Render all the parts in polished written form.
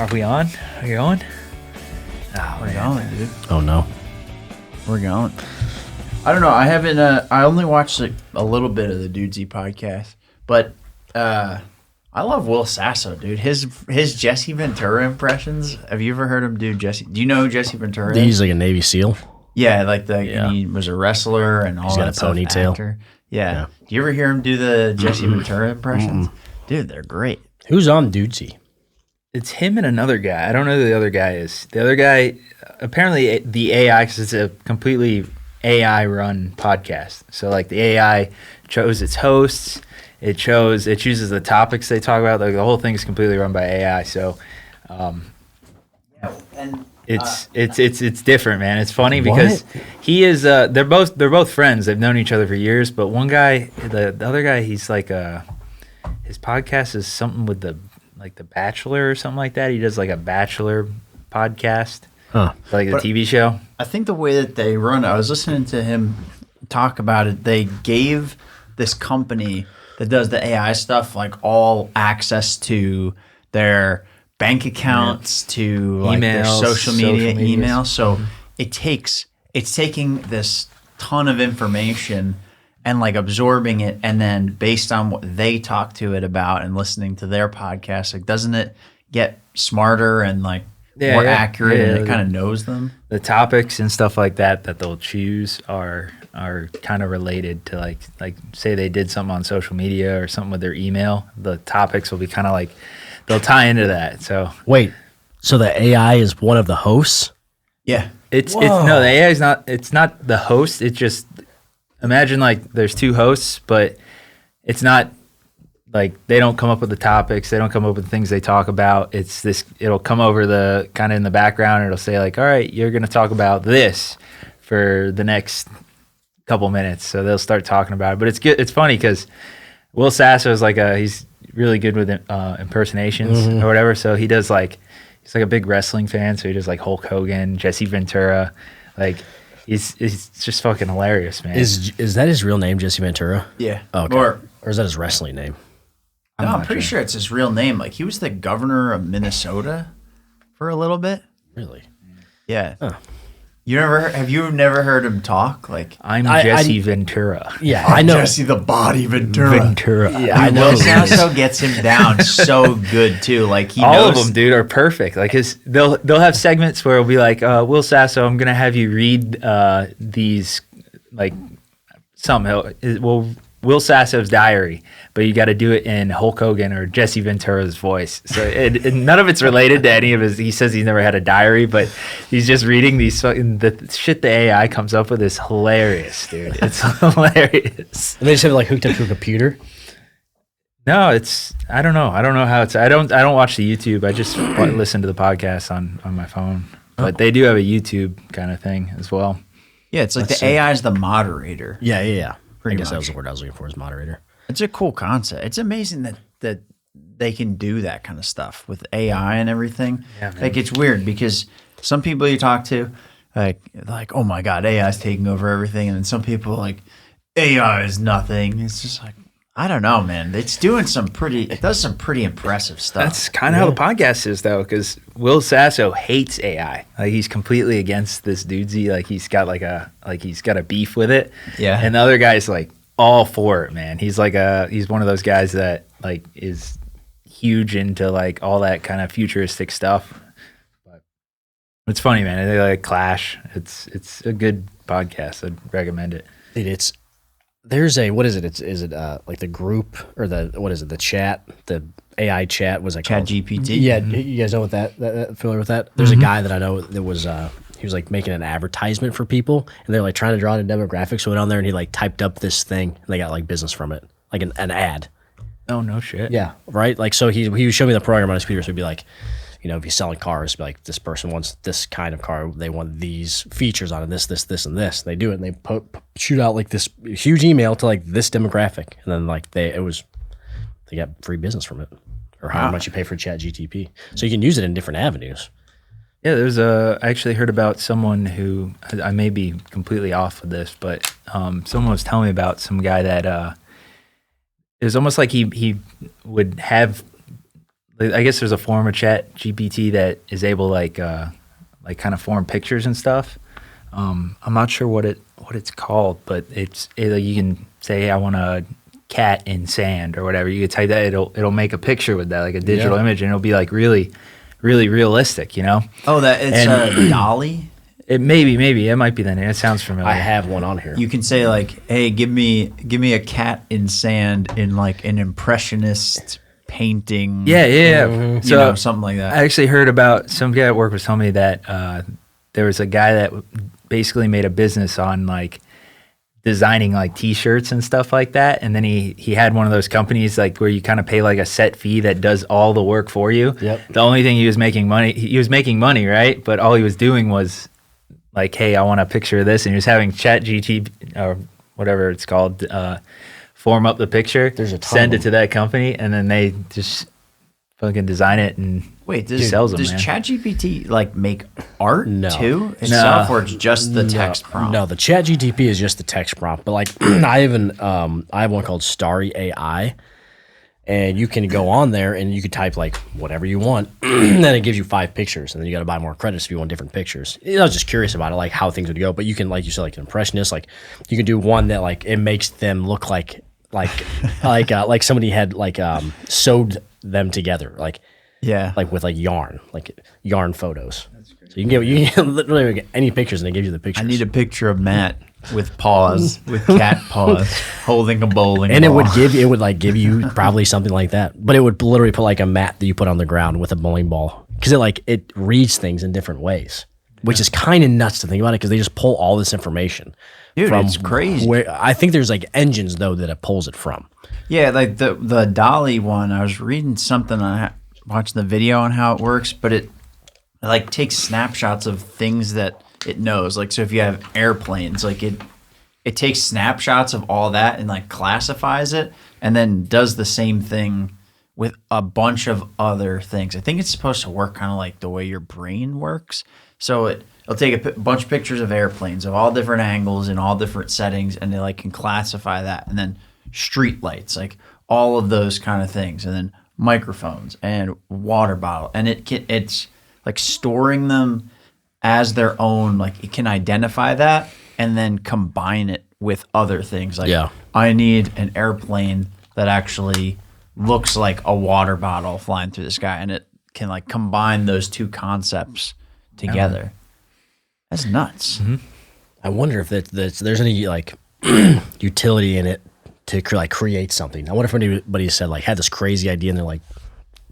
Are we on? Are you on? Oh, we're going, dude. Oh no, we're going. I don't know. I haven't. I only watched like a little bit of the Dudesy podcast, but I love Will Sasso, dude. His Jesse Ventura impressions. Have you ever heard him do Jesse? Do you know who Jesse Ventura is? He's like a Navy SEAL. Yeah, and he was a wrestler and all that stuff. He's got a ponytail. Yeah. Do you ever hear him do the Jesse Ventura impressions? Dude, they're great. Who's on Dudesy? It's him and another guy. I don't know who the other guy is. The other guy, apparently the AI, because it's a completely AI-run podcast. So like the AI chose its hosts. It chooses the topics they talk about. Like the whole thing is completely run by AI. So, it's different, man. It's funny because he is. They're both friends. They've known each other for years. But one guy, the other guy, he's like his podcast is something with the Bachelor or something like that. He does like a Bachelor podcast, like a TV show. I think the way that they run it, I was listening to him talk about it. They gave this company that does the AI stuff like all access to their bank accounts, to like their social media email. So it's taking this ton of information and like absorbing it, and then based on what they talk to it about and listening to their podcast, like doesn't it get smarter and like more accurate, and it kind of knows them? The topics and stuff like that they'll choose are kind of related to like say they did something on social media or something with their email. The topics will be kind of like they'll tie into that. So wait, so the AI is one of the hosts? Yeah, it's no, the AI is not. It's not the host. It's just. Imagine like there's two hosts, but it's not like they don't come up with the topics. They don't come up with the things they talk about. It's this. It'll come over the kind of in the background. It'll say like, all right, you're going to talk about this for the next couple minutes. So they'll start talking about it. But it's good. It's funny because Will Sasso is like he's really good with impersonations or whatever. So he does like, he's like a big wrestling fan. So he does like Hulk Hogan, Jesse Ventura, like. He's just fucking hilarious, man. Is that his real name, Jesse Ventura? Yeah. Oh, okay. Or is that his wrestling name? I'm pretty sure it's his real name. Like he was the governor of Minnesota for a little bit. Really? Yeah. Huh. Have you never heard him talk? Like I'm Jesse Ventura. Yeah, I know Jesse the Body Ventura. Yeah, I know. Will Sasso gets him down so good too. Like he all knows. of them, dude, are perfect. Like they'll have segments where it'll be like, Will Sasso, I'm gonna have you read these like Will Sasso's diary, but you got to do it in Hulk Hogan or Jesse Ventura's voice. So none of it's related to any of his. He says he's never had a diary, but he's just reading these. The shit the AI comes up with is hilarious, dude. It's hilarious. And they just have it like hooked up to a computer. No, I don't know. I don't know how it's. I don't watch the YouTube. I just listen to the podcast on my phone. But they do have a YouTube kind of thing as well. Yeah, it's like the AI is the moderator. Yeah. Pretty I guess much. that was the word I was looking for, is moderator. It's a cool concept. It's amazing that they can do that kind of stuff with AI and everything. Yeah, like it's weird because some people you talk to, like oh my God, AI is taking over everything, and then some people like AI is nothing. It's just like I don't know, man. It does some pretty impressive stuff. That's kind of how the podcast is, though, because Will Sasso hates AI. Like he's completely against this Dudesy. Like he's got he's got a beef with it. Yeah. And the other guy's like all for it, man. He's he's one of those guys that like is huge into like all that kind of futuristic stuff. But it's funny, man. They like clash. It's a good podcast. I'd recommend it. There's what is it? Is it like the group or the chat? The AI chat was like Chat GPT. Yeah, you guys know what that familiar with that? There's a guy that I know that was he was like making an advertisement for people, and they're like trying to draw in a demographic. So he went on there and he like typed up this thing, and they got like business from it, like an ad. Oh no shit. Yeah, right. Like so he would show me the program on his computer. So it'd be like, you know, if he's selling cars, be like this person wants this kind of car. They want these features on it, this, and this. They do it, and they shoot out like this huge email to like this demographic, and then like they got free business from it, or how much you pay for Chat GTP. So you can use it in different avenues. Yeah, I actually heard about someone who, I may be completely off with this, but someone was telling me about some guy that it was almost like he would have I guess there's a form of Chat GPT that is able like kind of form pictures and stuff. I'm not sure what it's called, but you can say, hey, I want a cat in sand or whatever. You could type that, it'll make a picture with that, like a digital image, and it'll be like really, really realistic, you know? Oh, that it's Dolly. It maybe it might be the name. It sounds familiar. I have one on here. You can say like, "Hey, give me a cat in sand in like an impressionist painting." Yeah. So something like that. I actually heard about some guy at work was telling me that there was a guy that basically made a business on like designing like T-shirts and stuff like that, and then he had one of those companies like where you kind of pay like a set fee that does all the work for you. Yep. The only thing he was making money, right? But all he was doing was like, hey, I want a picture of this, and he was having Chat GT or whatever it's called form up the picture, send it to that company, and then they just fucking design it and sells them. Does ChatGPT like make art too No. or it's just the text prompt? No, the Chat GTP is just the text prompt. But like I have one called Starry AI, and you can go on there and you can type like whatever you want, and then it gives you 5 pictures, and then you got to buy more credits if you want different pictures. I was just curious about it, like how things would go. But you can, like you said, like an impressionist, like you can do one that like it makes them look like somebody had like sewed them together, like with like yarn photos. So you can literally get any pictures, and it gives you the pictures. I need a picture of Matt with paws, with cat paws, holding a bowling and ball. it would give you probably something like that, but it would literally put like a mat that you put on the ground with a bowling ball, because it reads things in different ways, which is kind of nuts to think about it, because they just pull all this information. Dude, it's crazy. I think there's like engines though that it pulls it from. Yeah, like the Dolly one, I was reading something, watching the video on how it works, but it like takes snapshots of things that it knows. Like, so if you have airplanes, like it takes snapshots of all that and like classifies it, and then does the same thing with a bunch of other things. I think it's supposed to work kind of like the way your brain works. So it'll take a bunch of pictures of airplanes of all different angles and all different settings, and they like can classify that, and then street lights, like all of those kind of things, and then microphones and water bottle, and it's like storing them as their own, like it can identify that and then combine it with other things, like I need an airplane that actually looks like a water bottle flying through the sky, and it can like combine those two concepts together. That's nuts. Mm-hmm. I wonder if there's any like utility in it to like create something. I wonder if anybody said like had this crazy idea and they're like,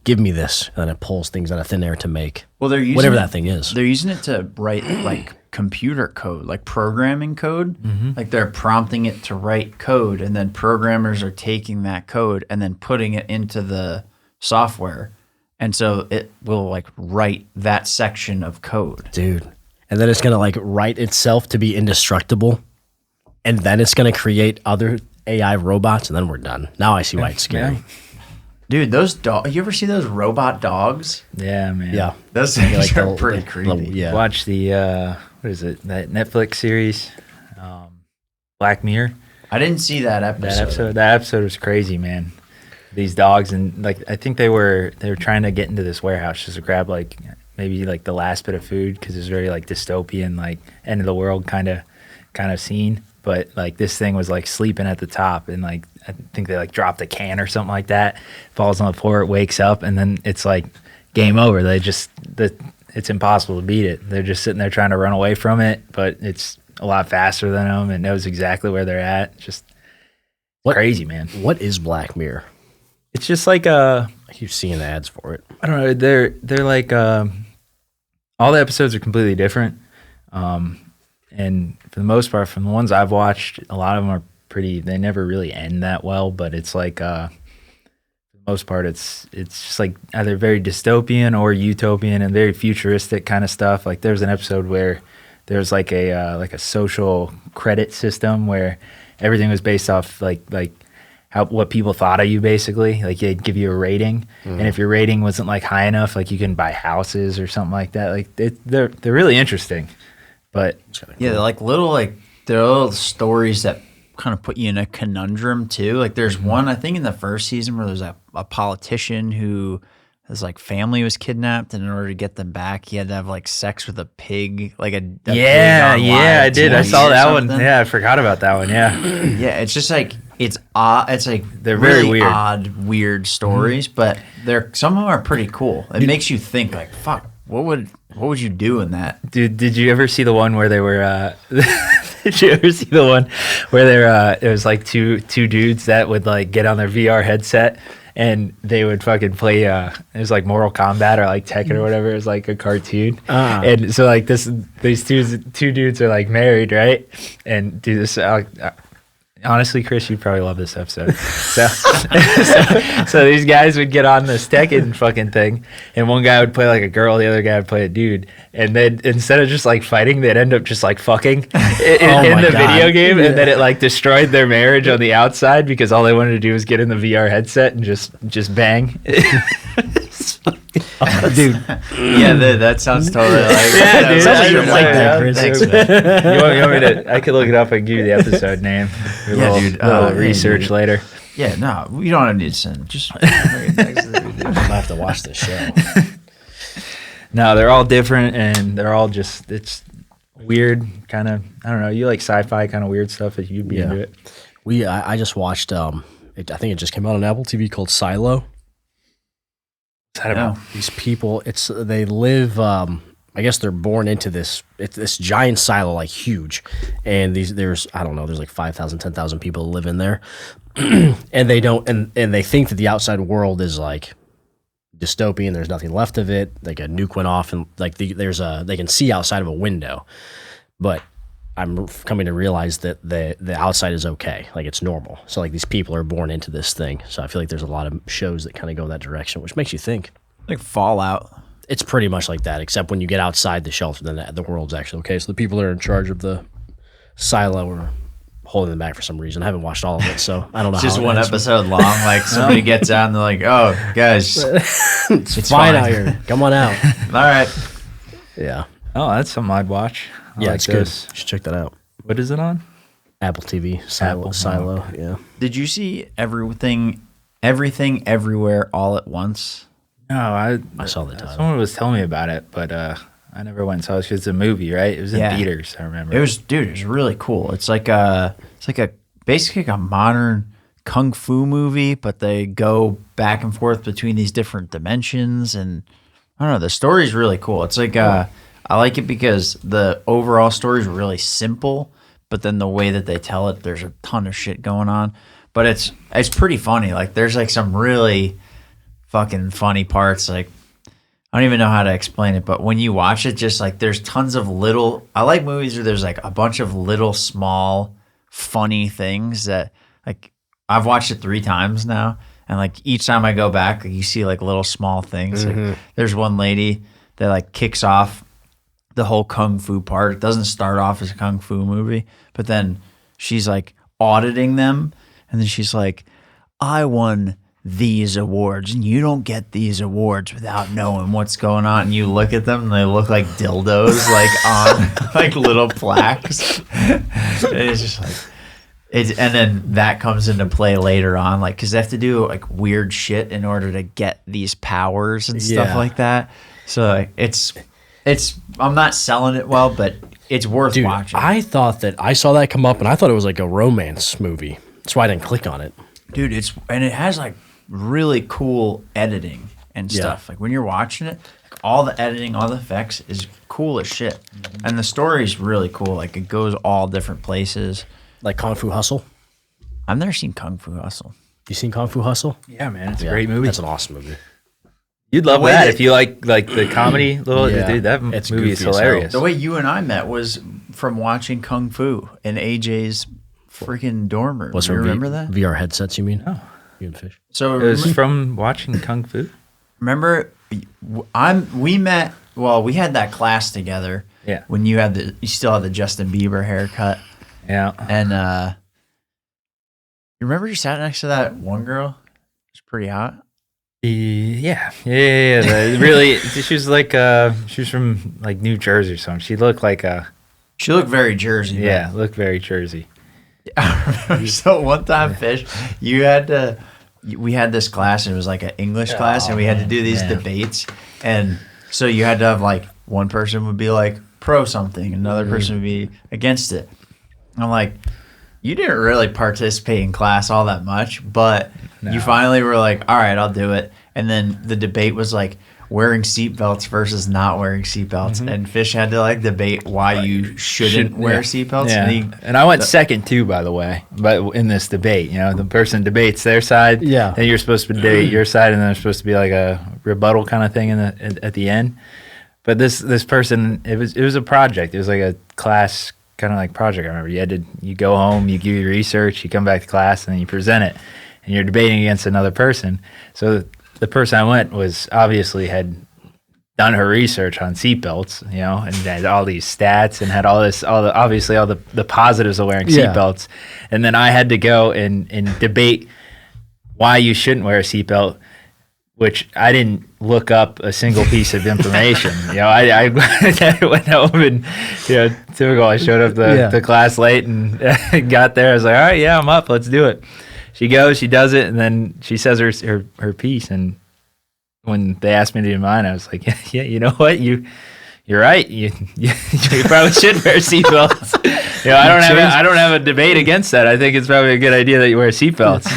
give me this, and then it pulls things out of thin air to make they're using whatever that thing is. They're using it to write like computer code, like programming code. Mm-hmm. Like they're prompting it to write code, and then programmers are taking that code and then putting it into the software, and so it will like write that section of code. Dude. And then it's gonna like write itself to be indestructible, and then it's gonna create other AI robots, and then we're done. Now I see why it's scary. Yeah. Dude, those dogs. You ever see those robot dogs? Yeah, man. Yeah, those things are pretty creepy. Yeah. Watch the what is it? That Netflix series, Black Mirror. I didn't see that episode. That episode was crazy, man. These dogs, and like I think they were trying to get into this warehouse just to grab like maybe like the last bit of food, because it's very like dystopian, like end of the world kind of scene. But like this thing was like sleeping at the top, and like I think they like dropped a can or something like that, falls on the floor, it wakes up, and then it's like game over. It's impossible to beat it. They're just sitting there trying to run away from it, but it's a lot faster than them and knows exactly where they're at. Just crazy, man. What is Black Mirror? It's just like I keep seeing ads for it. I don't know. They're like all the episodes are completely different. And for the most part, from the ones I've watched, a lot of them are they never really end that well, but it's like, for the most part, it's just like either very dystopian or utopian and very futuristic kind of stuff. Like there's an episode where there's like a social credit system where everything was based off like what people thought of you, basically. Like they'd give you a rating, and if your rating wasn't like high enough, like you can buy houses or something like that. Like they're really interesting. But yeah, they're like they're little stories that kind of put you in a conundrum too. Like there's one, I think in the first season, where there's a politician who his like family was kidnapped, and in order to get them back, he had to have like sex with a pig, like a pig Yeah, on yeah, live I did. I TV saw or that one. something. Yeah, I forgot about that one. Yeah. Yeah, it's just like it's odd. It's like They're very really weird. odd, weird stories, but some of them are pretty cool. It makes you think like, fuck, what would you do in that? Dude, did you ever see the one where they were did you ever see the one where there it was like two dudes that would like get on their VR headset and they would fucking play it was like Mortal Kombat or like Tekken or whatever. It was like a cartoon. And so like these two dudes are like married, right? And do this honestly, Chris, you'd probably love this episode. So these guys would get on this Tekken fucking thing, and one guy would play like a girl, the other guy would play a dude, and then instead of just like fighting, they'd end up just like fucking in the video game, and then it like destroyed their marriage on the outside because all they wanted to do was get in the VR headset and just bang. Dude, Yeah, that sounds totally like yeah, dude, sounds like you're like that, yeah. Chris. Thanks, man. You want me to? I could look it up and give you the episode name. Do a Yeah, little, dude. little Hey, research dude. later. Yeah, no, we don't need to send. Just bring it next to the dude. I have to watch this show. No, they're all different, and they're all just it's weird, kind of. I don't know. You like sci-fi kind of weird stuff? If you'd be into it. I just watched. I think it just came out on Apple TV called Silo. I don't know. These people, they live. I guess they're born into this. It's this giant silo, like huge, and there's like 5,000, 10,000 people live in there, and they don't and they think that the outside world is like dystopian. There's nothing left of it. Like a nuke went off, and like they can see outside of a window, but I'm coming to realize that the outside is okay, like it's normal. So like these people are born into this thing. So I feel like there's a lot of shows that kind of go that direction, which makes you think. Like Fallout. It's pretty much like that, except when you get outside the shelter, then the world's actually okay. So the people that are in charge of the silo are holding them back for some reason. I haven't watched all of it, so I don't know. Just how it one ends. episode long. Like somebody gets out and they're like, "Oh, guys, It's fine out here. Come on out. all right." Yeah, Oh, that's something I'd watch. I yeah, like it's those. good. You should check that out. What is it on? Apple TV Silo. Apple, oh, Yeah. Did you see everything, everywhere, all at once? No, I saw the title. Someone was telling me about it, but I never went and saw it because it's a movie, right? It was in Yeah. theaters. I remember. It was really cool. It's like a basically like a modern kung fu movie, but they go back and forth between these different dimensions, and I don't know. The story's really cool. It's like I like it because the overall story is really simple, but then the way that they tell it, there's a ton of shit going on. But it's pretty funny. Like there's like some really fucking funny parts. Like I don't even know how to explain it, but when you watch it, just like there's tons of little. I like movies where there's like a bunch of little small funny things that like I've watched it 3 times now, and like each time I go back, you see like little small things. Like, there's one lady that like kicks off the whole kung fu part. It doesn't start off as a kung fu movie, but then she's like auditing them, and then she's like, "I won these awards, and you don't get these awards without knowing what's going on." And you look at them, and they look like dildos, like on like little plaques. And it's just like. And then that comes into play later on, like because they have to do like weird shit in order to get these powers and stuff Yeah. like that. So like, it's I'm not selling it well, but it's worth Dude, watching. I thought that I saw that come up, and I thought it was like a romance movie. That's why I didn't click on it. Dude, it has like really cool editing and Yeah. stuff. Like when you're watching it, like, all the editing, all the effects is cool as shit, and the story's really cool. Like it goes all different places. Like Kung Fu Hustle. I've never seen Kung Fu Hustle. You seen Kung Fu Hustle? Yeah, man, it's a Yeah, great movie. That's an awesome movie. You'd love The way that that- if you like the comedy. Little Yeah, dude, that it's movie is goofy as hell. hilarious. The way you and I met was from watching Kung Fu in AJ's freaking dorm room. What's You from remember that? VR headsets, you mean? Oh. You and Fish. So It was from watching Kung Fu. remember, we met. Well, we had that class together. Yeah. When you still had the Justin Bieber haircut, Yeah. and you remember you sat next to that one girl? She's pretty hot. Yeah. Really, she was like she was from like New Jersey or something. She looked like She looked very Jersey. looked very Jersey. I remember. So one time, Fish, you had to we had this class, and it was like an English class, and we had to do these debates. And so you had to have like one person would be like pro something, another person would be against it. And I'm like, you didn't really participate in class all that much, but you finally were like, all right, I'll do it. And then the debate was like wearing seatbelts versus not wearing seatbelts. And Fish had to like debate why you shouldn't wear seatbelts. Yeah. And I went second too, by the way, but in this debate, the person debates their side, then you're supposed to debate your side, and then there's supposed to be like a rebuttal kind of thing at the end. But this person, it was a project. It was like a class kind of like project. I remember you go home, you do your research, you come back to class, and then you present it, and you're debating against another person. So the person I went was obviously had done her research on seatbelts, and had all these stats and had all the positives of wearing seatbelts. And then I had to go and debate why you shouldn't wear a seatbelt, which I didn't look up a single piece of information. I went home and, typical. I showed up to class late and got there. I was like, all right, I'm up. Let's do it. She goes, she does it, and then she says her piece. And when they asked me to do mine, I was like, yeah, you know what? You're right. You probably should wear seatbelts. I don't have a debate against that. I think it's probably a good idea that you wear seatbelts.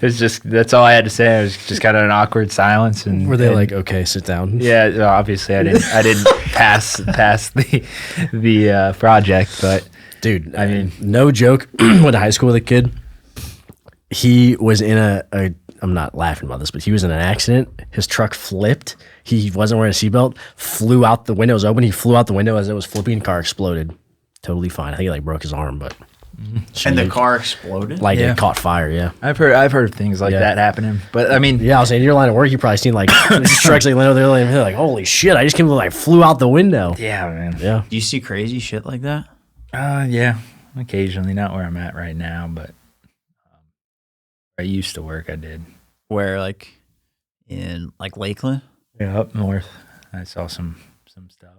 It's just that's all I had to say. It was just kind of an awkward silence. And were they like, okay, sit down? Yeah, well, obviously I didn't pass the project, but dude, I mean, no joke. Went to high school with a kid. He was in a I'm not laughing about this, but he was in an accident. His truck flipped. He wasn't wearing a seatbelt. Flew out. The window was open. He flew out the window as it was flipping. The car exploded. Totally fine. I think he like broke his arm, but and the car exploded. Like it caught fire. Yeah, I've heard things like that happening. But I mean, I was saying in your line of work, you probably seen like trucks like land over there. They're like, holy shit! I just came like flew out the window. Yeah, man. Yeah. Do you see crazy shit like that? Yeah, occasionally. Not where I'm at right now, but I used to work. I did. Where like in like Lakeland? Yeah, up north. I saw some stuff.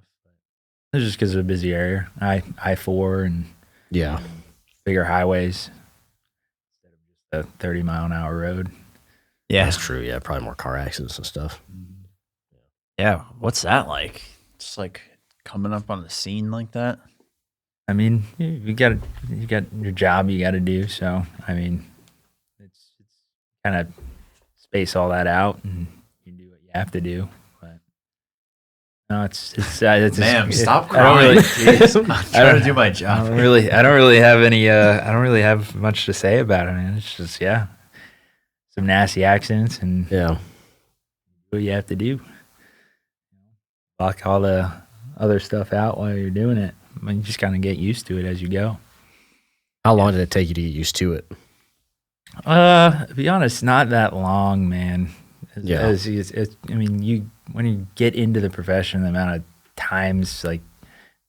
But it's just because of a busy area. I-4 and bigger highways instead of just a 30-mile-an-hour road. Yeah, that's true. Yeah, probably more car accidents and stuff. Yeah, what's that like? Just like coming up on the scene like that. I mean, you got your job you got to do. So I mean, it's kind of space all that out and you do what you have to do. But no, it's ma'am, stop crying. I'm trying to do my job. I don't really have any. I don't really have much to say about it, man. It's just some nasty accidents and do what you have to do. Block all the other stuff out while you're doing it. I mean, you just kind of get used to it as you go. How long did it take you to get used to it? To be honest, not that long, man. Yeah. I mean, when you get into the profession, the amount of times like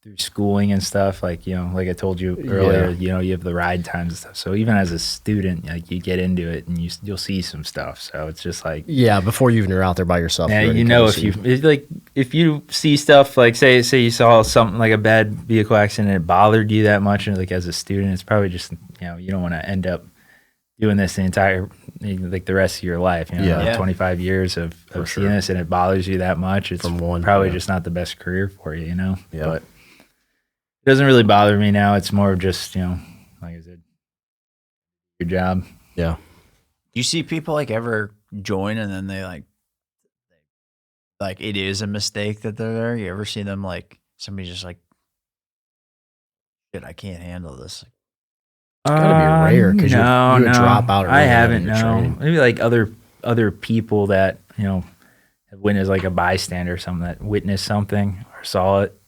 through schooling and stuff, like like I told you earlier, you have the ride times and stuff. So even as a student, like you get into it and you'll see some stuff. So it's just like before you're out there by yourself. Yeah, if you see stuff like say you saw something like a bad vehicle accident and it bothered you that much, and like as a student, it's probably just you don't want to end up doing this the rest of your life. 25 years of seeing this and it bothers you that much. It's probably just not the best career for you. But it doesn't really bother me now. It's more of just, like I said, your job. Yeah. Do you see people like ever join and then they like it is a mistake that they're there? You ever see them like somebody just like, shit, I can't handle this? It's gotta be rare because you would drop out. I haven't. No, maybe like other people that have witnessed like a bystander or something that witnessed something or saw it.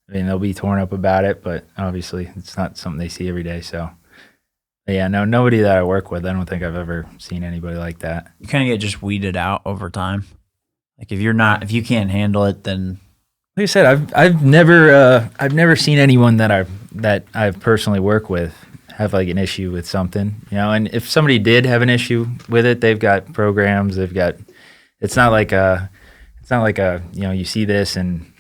I mean, they'll be torn up about it, but obviously it's not something they see every day. So, nobody that I work with, I don't think I've ever seen anybody like that. You kind of get just weeded out over time. Like if you can't handle it, then like I said, I've never seen anyone that I've personally worked with have like an issue with something, and if somebody did have an issue with it, they've got programs, it's not like you see this and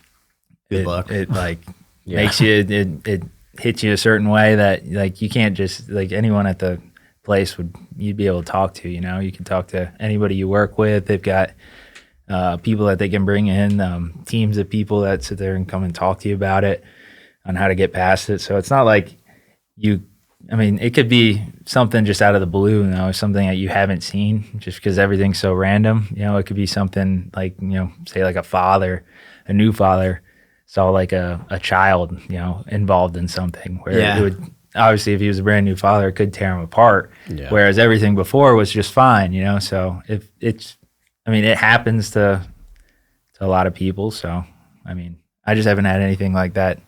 it like makes you, it hits you a certain way that like you can't just like anyone at the place would you'd be able to talk to. You can talk to anybody you work with. They've got people that they can bring in, teams of people that sit there and come and talk to you about it, on how to get past it. So it's not like it could be something just out of the blue, something that you haven't seen just because everything's so random. It could be something like, say like a new father saw like a child, involved in something where it would, obviously if he was a brand new father, it could tear him apart. Yeah. Whereas everything before was just fine, so if it happens to a lot of people. So, I just haven't had anything like that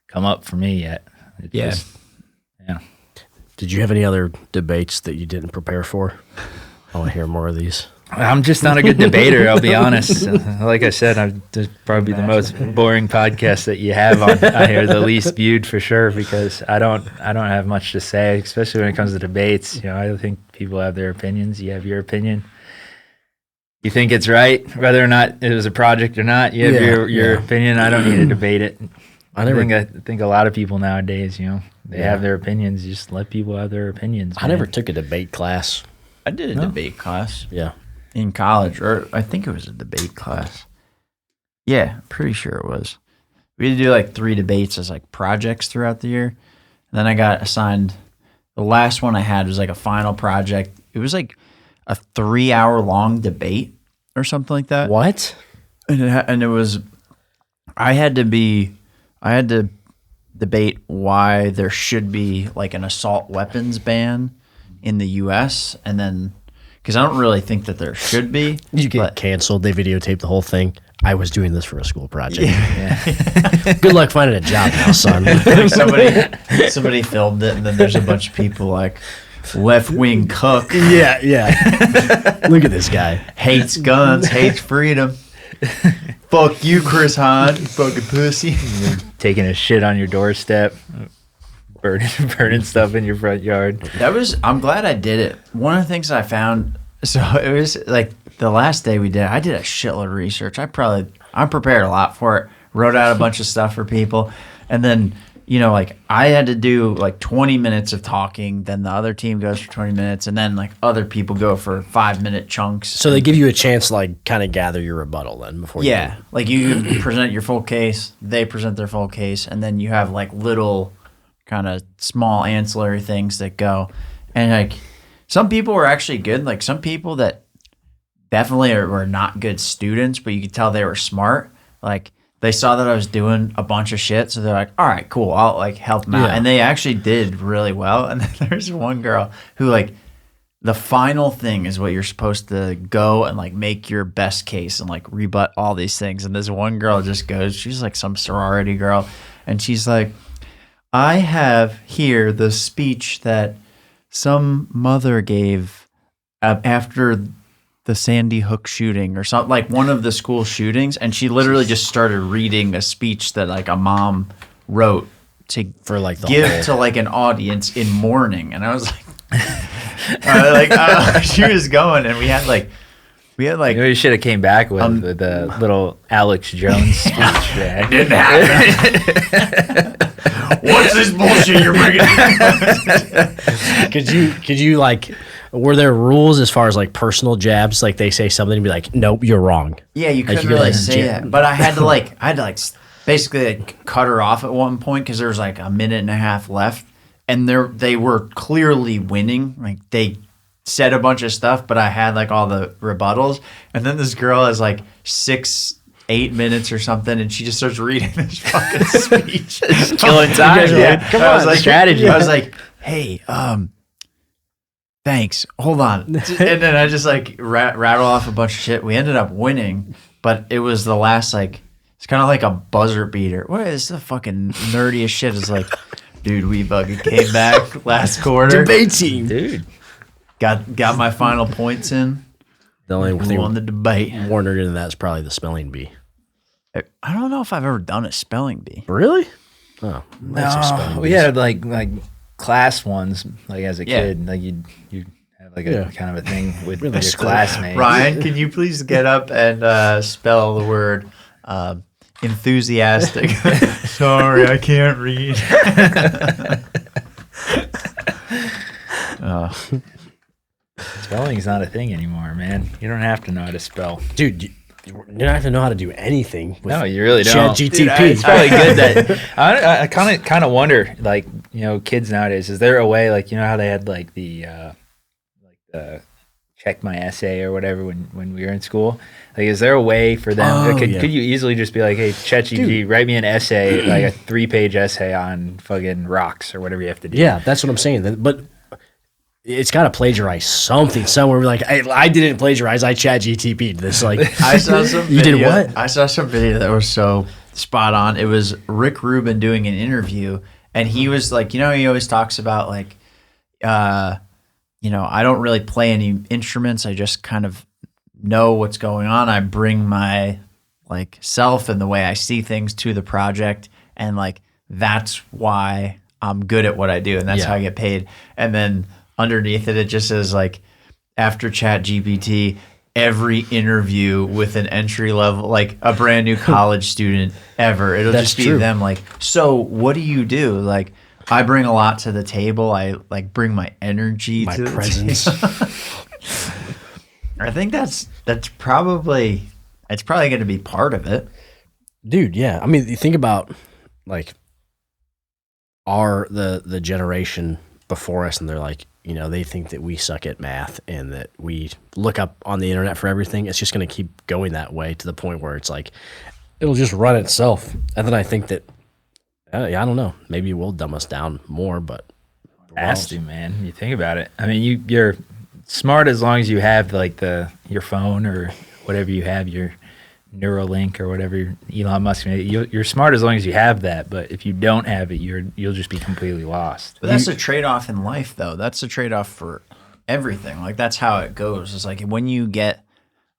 come up for me yet. Yeah. Did you have any other debates that you didn't prepare for? I want to hear more of these. I'm just not a good debater, I'll be honest. Like I said, this probably the most boring podcast that you have on here, the least viewed for sure, because I don't have much to say, especially when it comes to debates. I think people have their opinions. You have your opinion. You think it's right, whether or not it was a project or not. You have your opinion. I don't need to debate it. I think a lot of people nowadays, they have their opinions. You just let people have their opinions. I never took a debate class. I did a debate class. Yeah. In college, or I think it was a debate class. Yeah, pretty sure it was. We had to do like 3 debates as like projects throughout the year. And then I got assigned, the last one I had was like a final project. It was like a 3-hour long debate or something like that. What? And it was, I had to debate why there should be like an assault weapons ban in the U.S. and then, because I don't really think that there should be. You get canceled. They videotape the whole thing. I was doing this for a school project. Yeah. Good luck finding a job now, son. Like somebody filmed it, and then there's a bunch of people like, left-wing cuck. Yeah. Look at this guy. Hates guns, hates freedom. Fuck you, Chris Hahn, you fucking pussy. Taking a shit on your doorstep. Burning stuff in your front yard. I'm glad I did it. One of the things I found, so it was like the last day I did a shitload of research. I prepared a lot for it, wrote out a bunch of stuff for people. And then, like I had to do like 20 minutes of talking, then the other team goes for 20 minutes, and then like other people go for 5-minute chunks. So they give you a chance to like kind of gather your rebuttal then before like you present your full case, they present their full case, and then you have like little kind of small ancillary things that go. And like some people were actually good, like some people that definitely were not good students, but you could tell they were smart. Like they saw that I was doing a bunch of shit, so they're like, all right, cool, I'll like help them out. And they actually did really well. And then there's one girl who like the final thing is what you're supposed to go and like make your best case and like rebut all these things. And this one girl just goes, she's like some sorority girl, and she's like, I have here the speech that some mother gave after the Sandy Hook shooting or something, like one of the school shootings. And she literally just started reading a speech that like a mom wrote for like give to like an audience in mourning. And I was like, she was going, and we had like, you should have came back with the little Alex Jones speech. It didn't happen. What's this bullshit you're bringing? Could you like, were there rules as far as like personal jabs? Like they say something and be like, nope, you're wrong. Yeah, you couldn't really say that. But I had to basically like cut her off at one point because there was like a minute and a half left, and they were clearly winning. Like they said a bunch of stuff, but I had like all the rebuttals, and then this girl has like 8 minutes or something, and she just starts reading this fucking speech. Killing time. Yeah. Come on, like, strategy. I was like, hey, thanks. Hold on. And then I just like rattle off a bunch of shit. We ended up winning, but it was the last like, it's kind of like a buzzer beater. What is the fucking nerdiest shit? Is like, dude, we fucking came back last quarter. Debate team, dude. Got my final points in. The only thing won the debate. Warner into that is probably the spelling bee. I don't know if I've ever done a spelling bee. Really? Oh, no. We had like class ones, like as a kid, like you'd have like a kind of a thing with your classmates. Ryan, can you please get up and spell the word enthusiastic? Sorry, I can't read. Spelling's not a thing anymore, man. You don't have to know how to spell. Dude, you don't have to know how to do anything. With No, you really don't. ChatGPT. It's probably good that I kind of wonder, like, kids nowadays. Is there a way, like, how they had like the check my essay or whatever when we were in school? Like, is there a way for them? Could you easily just be like, hey, ChatGPT, write me an essay, like a 3-page essay on fucking rocks or whatever you have to do? Yeah, that's what I'm saying. But it's got to plagiarize something somewhere. We're like, I didn't plagiarize. I ChatGPT'd this. Like, I saw some. You did what? I saw some video that was so spot on. It was Rick Rubin doing an interview, and he was like, he always talks about like, I don't really play any instruments. I just kind of know what's going on. I bring my like self and the way I see things to the project, and like that's why I'm good at what I do, and that's how I get paid. And then underneath it just says like, after ChatGPT, every interview with an entry level, like a brand new college student ever, it'll just be them like, so what do you do? Like, I bring a lot to the table. I like bring my energy, my to presence. I think that's probably going to be part of it, dude. Yeah, I mean, you think about like the generation before us, and they're like, they think that we suck at math and that we look up on the internet for everything. It's just going to keep going that way to the point where it's like it'll just run itself. And then I think that I don't know, maybe it will dumb us down more, but it has to, man. You think about it. I mean, you're smart as long as you have like your phone or whatever you have, your Neuralink or whatever Elon Musk made. You're smart as long as you have that, but if you don't have it, you'll just be completely lost. But that's a trade-off in life, though. That's a trade-off for everything. Like, that's how it goes. It's like when you get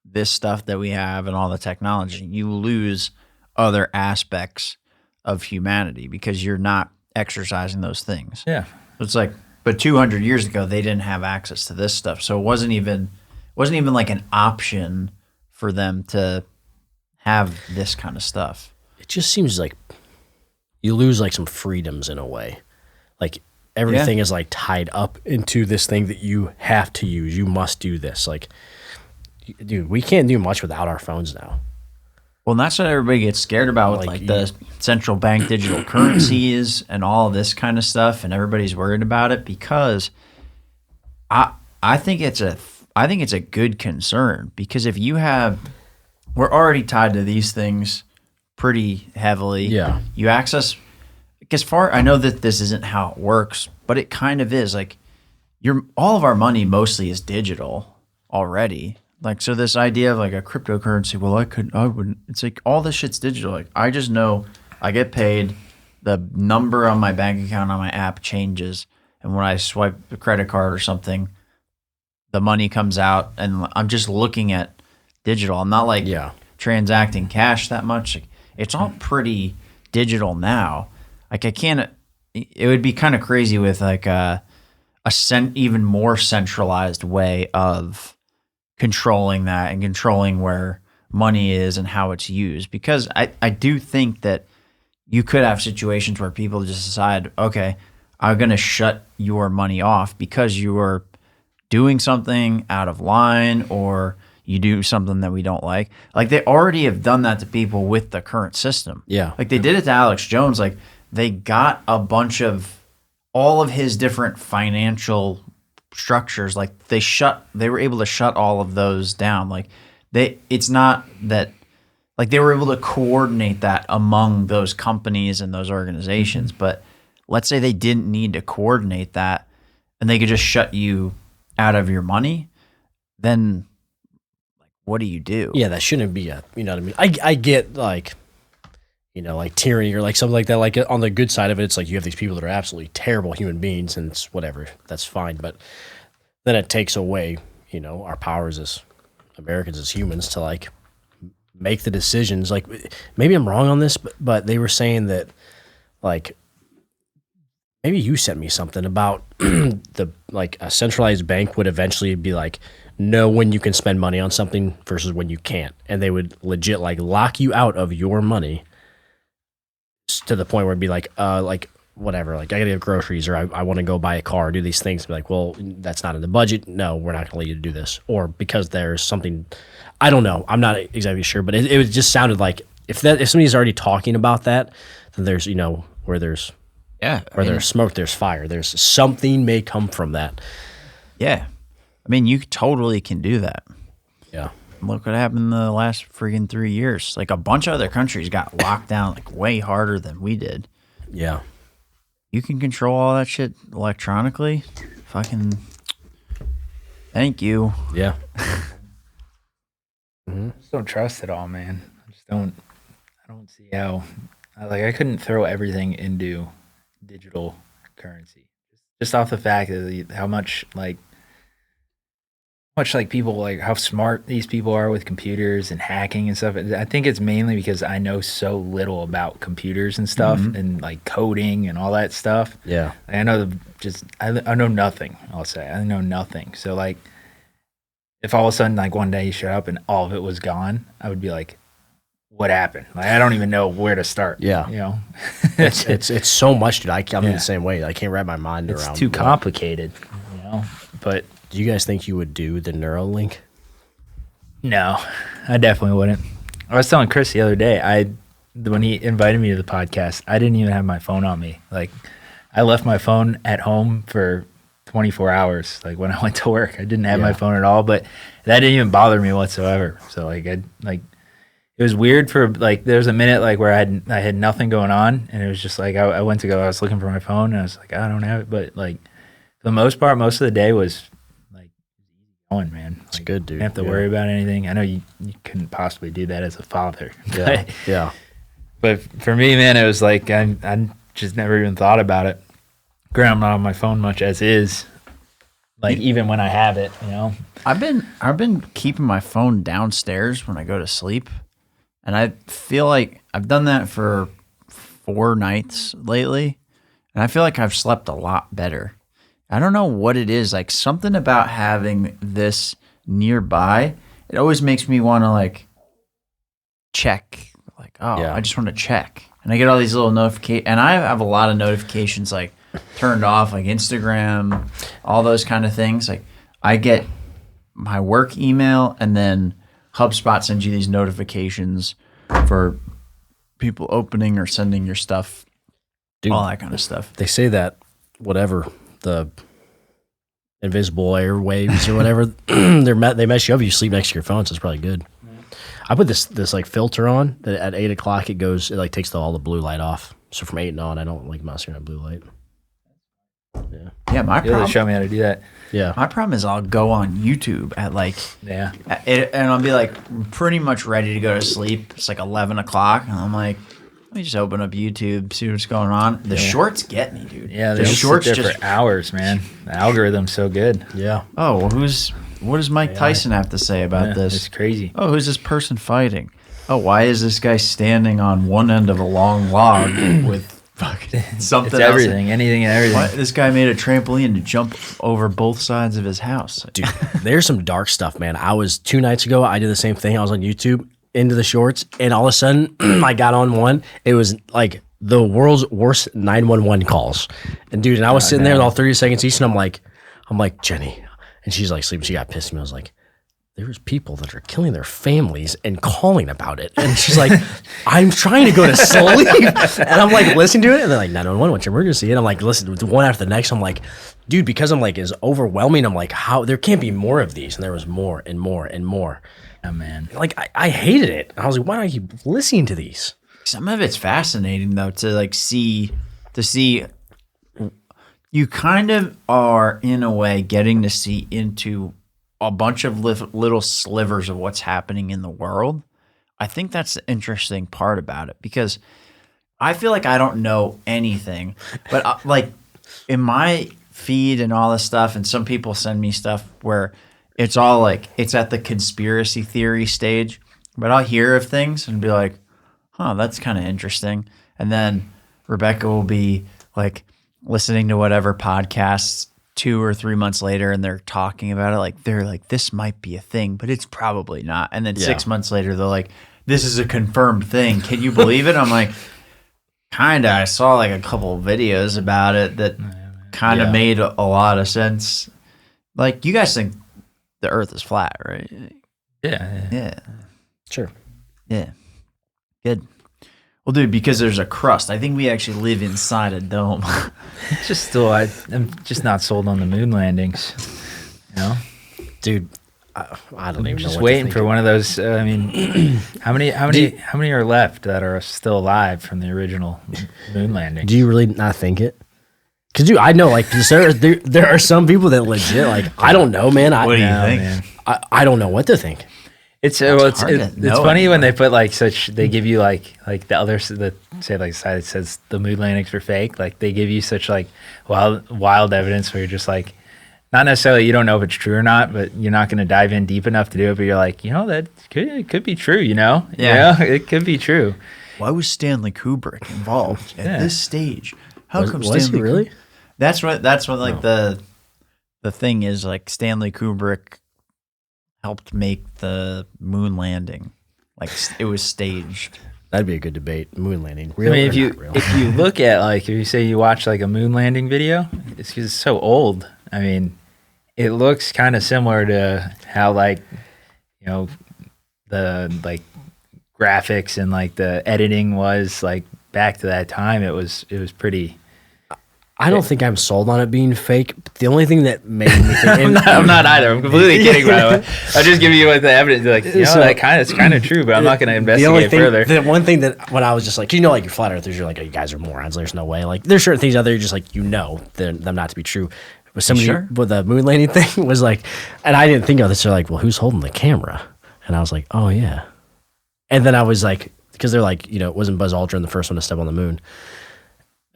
this stuff that we have and all the technology, you lose other aspects of humanity because you're not exercising those things. Yeah. It's like, but 200 years ago, they didn't have access to this stuff, so it wasn't even like an option for them to have this kind of stuff. It just seems like you lose like some freedoms in a way. Like everything is like tied up into this thing that you have to use. You must do this. Like, dude, we can't do much without our phones now. Well, and that's what everybody gets scared about with like the central bank digital currencies and all this kind of stuff, and everybody's worried about it because I think it's a good concern, because if you have, we're already tied to these things pretty heavily. Yeah. You access, I know that this isn't how it works, but it kind of is. Like, all of our money mostly is digital already. Like, so this idea of like a cryptocurrency, well, I wouldn't. It's like all this shit's digital. Like, I just know I get paid, the number on my bank account on my app changes, and when I swipe a credit card or something, the money comes out, and I'm just looking at digital. I'm not like transacting cash that much. Like, it's all pretty digital now. Like, it would be kind of crazy with like even more centralized way of controlling that and controlling where money is and how it's used. Because I do think that you could have situations where people just decide, okay, I'm going to shut your money off because you are doing something out of line, or you do something that we don't like. Like, they already have done that to people with the current system. Yeah. Like, they did it to Alex Jones. Like, they got a bunch of all of his different financial structures. Like, they were able to shut all of those down. Like, it's not that, like, they were able to coordinate that among those companies and those organizations. But let's say they didn't need to coordinate that and they could just shut you out of your money, then like, what do you do? Yeah, that shouldn't be you know what I mean? I get like, like tyranny or like something like that. Like, on the good side of it, it's like you have these people that are absolutely terrible human beings, and it's whatever, that's fine. But then it takes away, our powers as Americans, as humans, to like make the decisions. Like, maybe I'm wrong on this, but they were saying that, like, maybe you sent me something about like a centralized bank would eventually be like, know when you can spend money on something versus when you can't. And they would legit like lock you out of your money to the point where it'd be like whatever, like I gotta get groceries, or I want to go buy a car, do these things. Be like, well, that's not in the budget. No, we're not gonna let you do this, or because there's something, I don't know. I'm not exactly sure, but it just sounded like if somebody's already talking about that, then there's where there's there's smoke, there's fire. There's something may come from that. Yeah, I mean, you totally can do that. Yeah. Look what happened in the last freaking 3 years. Like a bunch of other countries got locked down like way harder than we did. Yeah. You can control all that shit electronically. Fucking thank you. Yeah. I just don't trust it all, man. I don't see how, I couldn't throw everything into digital currency. Just off the fact of how much people, like how smart these people are with computers and hacking and stuff. I think it's mainly because I know so little about computers and stuff and like coding and all that stuff. Yeah. I know I know nothing, I'll say. I know nothing. So like if all of a sudden like one day you showed up and all of it was gone, I would be like, what happened? Like I don't even know where to start. Yeah. It's so much, dude. I'm the same way. I can't wrap my mind around it. It's too complicated, but do you guys think you would do the Neuralink? no, I definitely wouldn't. I was telling Chris the other day, when he invited me to the podcast, I didn't even have my phone on me. Like I left my phone at home for 24 hours. Like when I went to work, I didn't have my phone at all, but that didn't even bother me whatsoever. So it was weird for like, there was a minute like where I had nothing going on, and it was just like, I went to go, I was looking for my phone and I was like, I don't have it. But like for the most part, most of the day was like going, man. It's good, dude. You don't have to worry about anything. I know you couldn't possibly do that as a father. Yeah. Yeah. But for me, man, it was like, I just never even thought about it. Granted, I'm not on my phone much as is. Like even when I have it, I've been keeping my phone downstairs when I go to sleep, and I feel like I've done that for 4 nights lately, and I feel like I've slept a lot better. I don't know what it is, like something about having this nearby. It always makes me want to like check, like I just want to check, and I get all these little notifications, and I have a lot of notifications like turned off, like Instagram, all those kind of things. Like I get my work email, and then HubSpot sends you these notifications for people opening or sending your stuff, dude, all that kind of stuff. They say that whatever the invisible airwaves or whatever, they mess you up if you sleep next to your phone, so it's probably good. I put this like filter on that at 8 o'clock it like takes all the blue light off. So from 8 on, I don't like messing with blue light. Yeah, my problem. Show me how to do that. Yeah, my problem is I'll go on YouTube at like and I'll be like pretty much ready to go to sleep. It's like 11 o'clock, and I'm like, let me just open up YouTube, see what's going on. The shorts get me, dude. Yeah, the shorts sit there for hours, man. The algorithm's so good. Yeah. Oh, well, what does Mike Tyson have to say about this? It's crazy. Oh, who's this person fighting? Oh, why is this guy standing on one end of a long log with fucking something it's everything, anything and everything. Why, this guy made a trampoline to jump over both sides of his house. Dude, there's some dark stuff, man. 2 nights ago, I did the same thing. I was on YouTube, into the shorts, and all of a sudden, I got on one. It was like the world's worst 911 calls. And dude, I was sitting there with all 30 seconds each, and I'm like, Jenny. And she's like sleeping. She got pissed at me. I was like, there's people that are killing their families and calling about it. And she's like, I'm trying to go to sleep. And I'm like, listening to it. And they're like, 911, what's your emergency? And I'm like, listen, one after the next. I'm like, dude, because I'm like, it's overwhelming. I'm like, how, there can't be more of these. And there was more and more and more. Oh, man. Like, I hated it. I was like, why don't you keep listening to these? Some of it's fascinating, though, to see you kind of are, in a way, getting to see into a bunch of little slivers of what's happening in the world. I think that's the interesting part about it, because I feel like I don't know anything, but like in my feed and all this stuff, and some people send me stuff where it's all like, it's at the conspiracy theory stage, but I'll hear of things and be like, huh, that's kind of interesting. And then Rebecca will be like listening to whatever podcasts 2 or 3 months later, and they're talking about it. Like, they're like, this might be a thing, but it's probably not. And then 6 months later, they're like, this is a confirmed thing. Can you believe it? I'm like, Kinda. I saw like a couple of videos about it that kind of made a lot of sense. Like, you guys think the Earth is flat, right? Yeah. Sure. Yeah. Good. Well, dude, because there's a crust. I think we actually live inside a dome. It's just still, I'm just not sold on the moon landings. You know, Dude, I don't even know. just what waiting to for think. one of those. I mean, how many are left that are still alive from the original moon landing? Do you really not think it? Because, dude, I know, like, there are some people that legit, like, I don't know, man. What do you No, think? man. I don't know what to think. It's hard to it's know funny when anymore. they put like such, they give you like the other say like side that says the moon landings were fake, like they give you such like wild evidence where you're just like, not necessarily you don't know if it's true or not, but you're not going to dive in deep enough to do it, but you're like, that could be true, Yeah. it could be true. Why was Stanley Kubrick involved at this stage? How come Was he Stanley really? That's what like the thing is, like, Stanley Kubrick helped make the moon landing. Like, it was staged. That'd be a good debate. Moon landing. I Real mean, or not real? if you look at like, if you say you watch like a moon landing video, it's 'cause it's so old. I mean, it looks kind of similar to how like, the like graphics and like the editing was like back to that time. It was pretty. I don't think I'm sold on it being fake. But the only thing that made me think, I'm not either. I'm completely kidding, by the way. I'm just giving you like the evidence. Like, So- it's kind of true, but I'm not going to the investigate only thing, further. the one thing that when I was just like, like your flat earthers, you're like, oh, you guys are morons. There's no way. Like, there's certain things out there you're just like, them not to be true. But somebody Sure. with the moon landing thing was like, and I didn't think of this. They're like, well, who's holding the camera? And I was like, oh yeah. And then I was like, because they're like, it wasn't Buzz Aldrin the first one to step on the moon.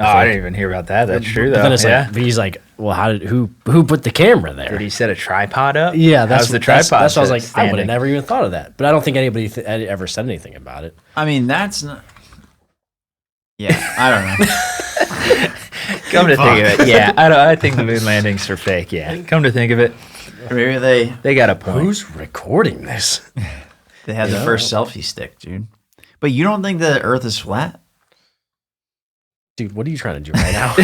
Oh, I didn't even hear about that. That's true, But though. then it's Yeah. like, but he's like, well, who put the camera there? Did he set a tripod up? Yeah, that's How's the tripod. That's what I was like. I would standing? have never even thought of that, but I don't think anybody had ever said anything about it. I mean, that's not. Yeah, I don't know. Come to think of it, yeah, I think the moon landings are fake. Yeah, come to think of it, Maybe they got a point. Who's recording this? they had the first selfie stick, dude. But you don't think the Earth is flat? Dude, what are you trying to do right now?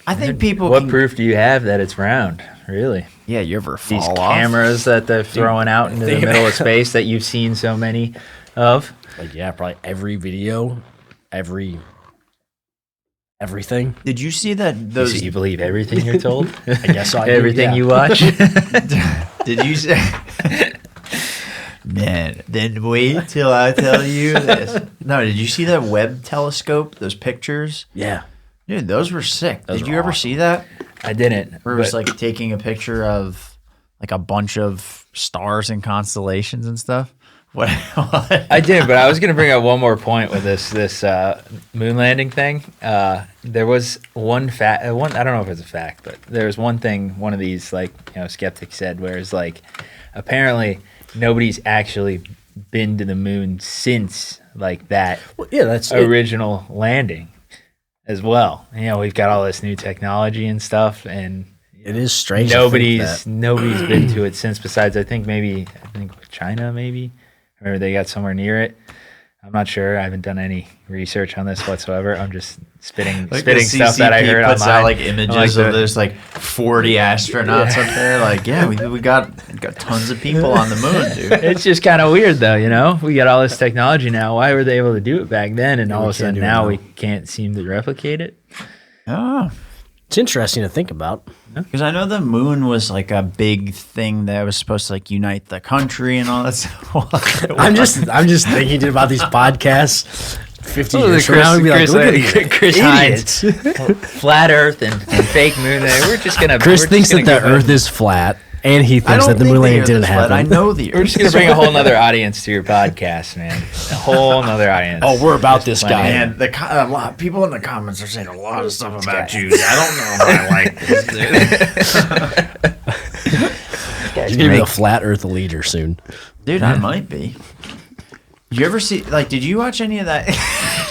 I think people. What can- proof do you have that it's round? Really? Yeah, you ever fall These off? cameras that they're throwing out into the think middle of space that you've seen so many of. Like, yeah, probably every video, everything. Did you see that? So Those. you believe everything you're told? I guess so. Everything you watch? Did you say? Man, then wait till I tell you this. No, did you see that Webb telescope? Those pictures, Yeah. dude, those were sick. Those Did were you ever awesome. see that? I didn't. Where it was but- like taking a picture of like a bunch of stars and constellations and stuff. What? I did, but I was going to bring up one more point with this moon landing thing. There was one fact. I don't know if it's a fact, but there was one thing one of these skeptics said, where it's like apparently nobody's actually been to the moon since like that Well, yeah, that's original landing as well. We've got all this new technology and stuff, and It is strange. to think nobody's been to it since. Besides, I think China, maybe. Or they got somewhere near it. I'm not sure. I haven't done any research on this whatsoever. I'm just spitting stuff that I heard puts online. out like images of there's like 40 astronauts up there. Like, yeah, we got tons of people on the moon, dude. It's just kind of weird, though. We got all this technology now. Why were they able to do it back then, and all of a we can't sudden do it now now. we can't seem to replicate it? Oh, It's interesting to think about. because I know the moon was like a big thing that was supposed to like unite the country and all that stuff. I'm just thinking about these podcasts 50 Oh, years from now and be like, look at these Chris idiots. Hines, flat Earth and fake moon. We're just gonna. Chris we're just thinks that gonna the go- Earth is flat, and he I thinks don't that the think moon the landing Earth didn't is flat. happen. I know the We're Earth. just gonna bring a whole nother audience to your podcast, man. A whole nother audience. Oh, we're about this guy. Man, a lot of people in the comments are saying a lot of stuff about Jews. I don't know if I like this, dude. He's gonna be a flat Earth leader soon. Dude, I might be. Did you ever see? Like, did you watch any of that?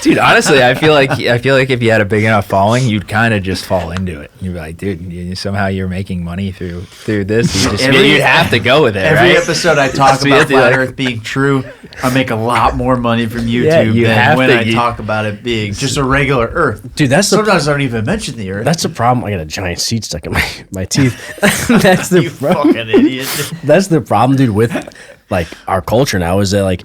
Dude, honestly, I feel like if you had a big enough following, you'd kind of just fall into it. You'd be like, dude, somehow you're making money through this. You'd have to go with it. Every right? episode I talk about flat Earth being true, I make a lot more money from YouTube than when I talk about it being just a regular Earth. Dude, sometimes I don't even mention the Earth. That's the problem. I got a giant seed stuck in my teeth. That's the fucking idiot. That's the problem, dude. With like our culture now is that like,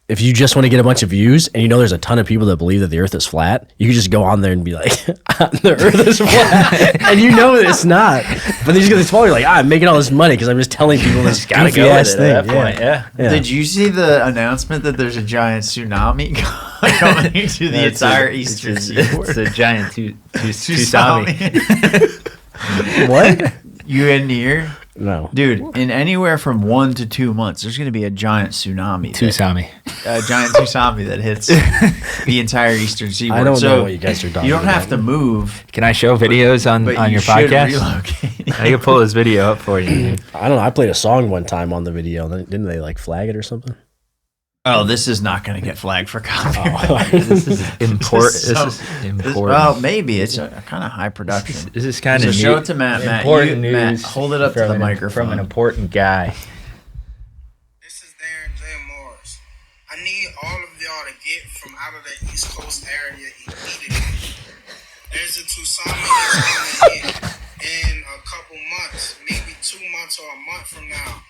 if you just want to get a bunch of views and you know there's a ton of people that believe that the Earth is flat, you can just go on there and be like, the Earth is flat, and you know that it's not. But then you get this follower, like, I'm making all this money because I'm just telling people this goofy ass thing. At that point. Yeah. Did you see the announcement that there's a giant tsunamis coming into the entire eastern seaboard? It's a giant tsunami. What? You didn't hear? No. Dude, in anywhere from 1 to 2 months, there's going to be a giant tsunami. A giant tsunami that hits the entire eastern seaboard. I don't know what you guys are talking about. You don't have to move. Can I show videos on your podcast? Relocate. I can pull this video up for you. Dude. I don't know. I played a song one time on the video. Didn't they like flag it or something? Oh, this is not going to get flagged for copyright. This is important. Well, maybe it's a kind of high production. This is kind of show it to Matt. Important news. Matt, hold it up to the microphone from an important guy. This is Darren J. Morris. I need all of y'all to get from out of the East Coast area immediately. There's a tsunami that's going to hit in a couple months, maybe 2 months or a month from now.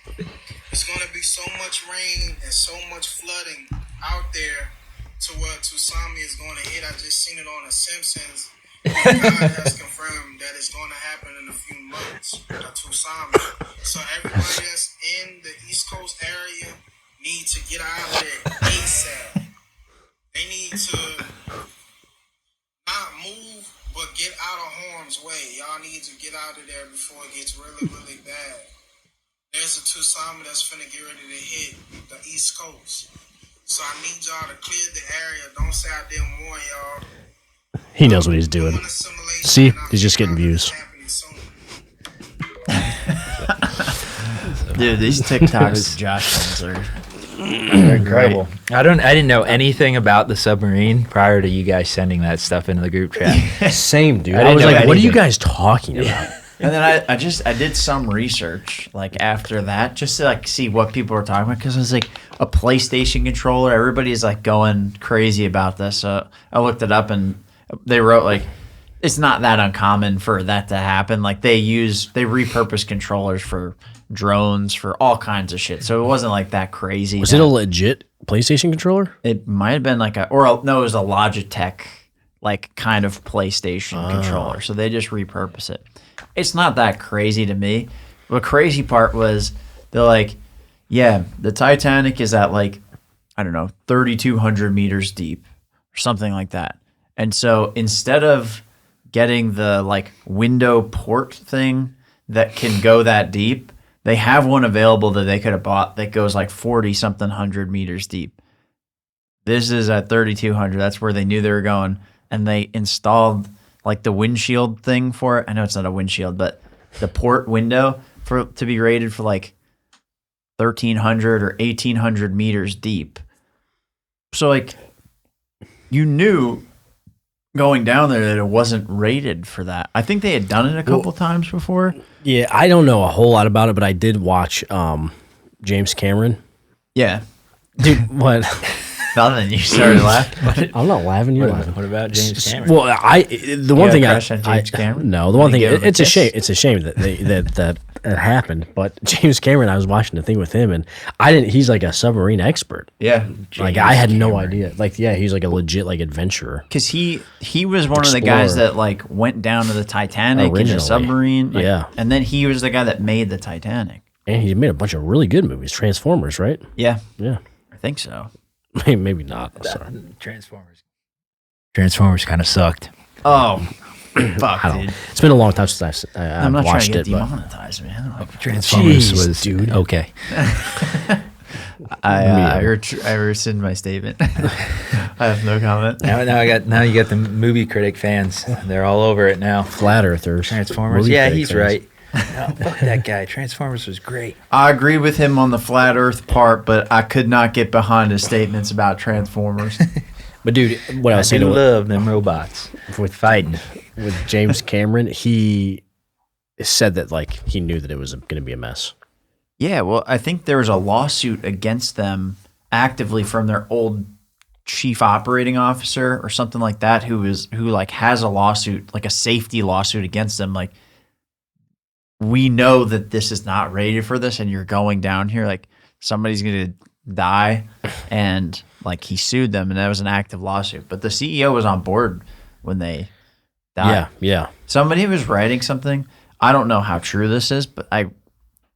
It's going to be so much rain and so much flooding out there to where tsunami is going to hit. I just seen it on The Simpsons. God has confirmed that it's going to happen in a few months, a tsunami. So everybody that's in the East Coast area need to get out of there ASAP. They need to not move, but get out of harm's way. Y'all need to get out of there before it gets really, really bad. There's a tsunami that's finna get ready to hit the East Coast. So I need y'all to clear the area. Don't say I didn't warn y'all. He knows what he's doing. See? He's just getting views. Dude, these TikToks Josh are incredible. I didn't know anything about the submarine prior to you guys sending that stuff into the group chat. Same, dude. I was like, what are you guys talking about? And then I did some research like after that just to like see what people were talking about because it was like a PlayStation controller. Everybody's like going crazy about this. So I looked it up and they wrote like it's not that uncommon for that to happen. Like they repurpose controllers for drones for all kinds of shit. So it wasn't like that crazy. Was it a legit PlayStation controller? It might have been like it was a Logitech like kind of PlayStation controller. So they just repurpose it. It's not that crazy to me. The crazy part was they're like, yeah, the Titanic is at like, I don't know, 3,200 meters deep or something like that. And so instead of getting the like window port thing that can go that deep, they have one available that they could have bought that goes like 40 something hundred meters deep. This is at 3,200. That's where they knew they were going. And they installed like the windshield thing for it. I know it's not a windshield, but the port window to be rated for like 1,300 or 1,800 meters deep. So like you knew going down there that it wasn't rated for that. I think they had done it a couple times before. Yeah, I don't know a whole lot about it, but I did watch James Cameron. Yeah. Dude, what? Nothing. You started laughing. I'm not laughing. You're laughing. What about James Cameron? Well, the one thing on James Cameron? No, the one thing it's a shame. It's a shame that that it happened. But James Cameron, I was watching the thing with him, and I didn't. He's like a submarine expert. Yeah, like I had no idea. Like he's like a legit like adventurer. Because he was one of the guys that like went down to the Titanic in a submarine. Like, yeah, and then he was the guy that made the Titanic. And he made a bunch of really good movies. Transformers, right? Yeah, yeah, I think so. Maybe not. Sorry. Transformers kind of sucked. Oh, fuck, dude. It's been a long time since I've not watched trying to get it. demonetized, man. Transformers was dude okay. I rescind my statement. I have no comment. Now you got the movie critic fans. They're all over it now. Flat earthers. Transformers. Movie Yeah, critic he's fans. right. No, fuck that guy. Transformers was great. I agree with him on the flat Earth part, but I could not get behind his statements about Transformers. But dude, what I was saying love them robots with fighting. with James Cameron, he said that like he knew that it was going to be a mess. Yeah, well, I think there was a lawsuit against them actively from their old chief operating officer or something like that, who like has a lawsuit, like a safety lawsuit against them. Like, we know that this is not ready for this, and you're going down here, like somebody's gonna die, and like he sued them, and that was an active lawsuit. But the CEO was on board when they died. Yeah. Somebody was writing something. I don't know how true this is, but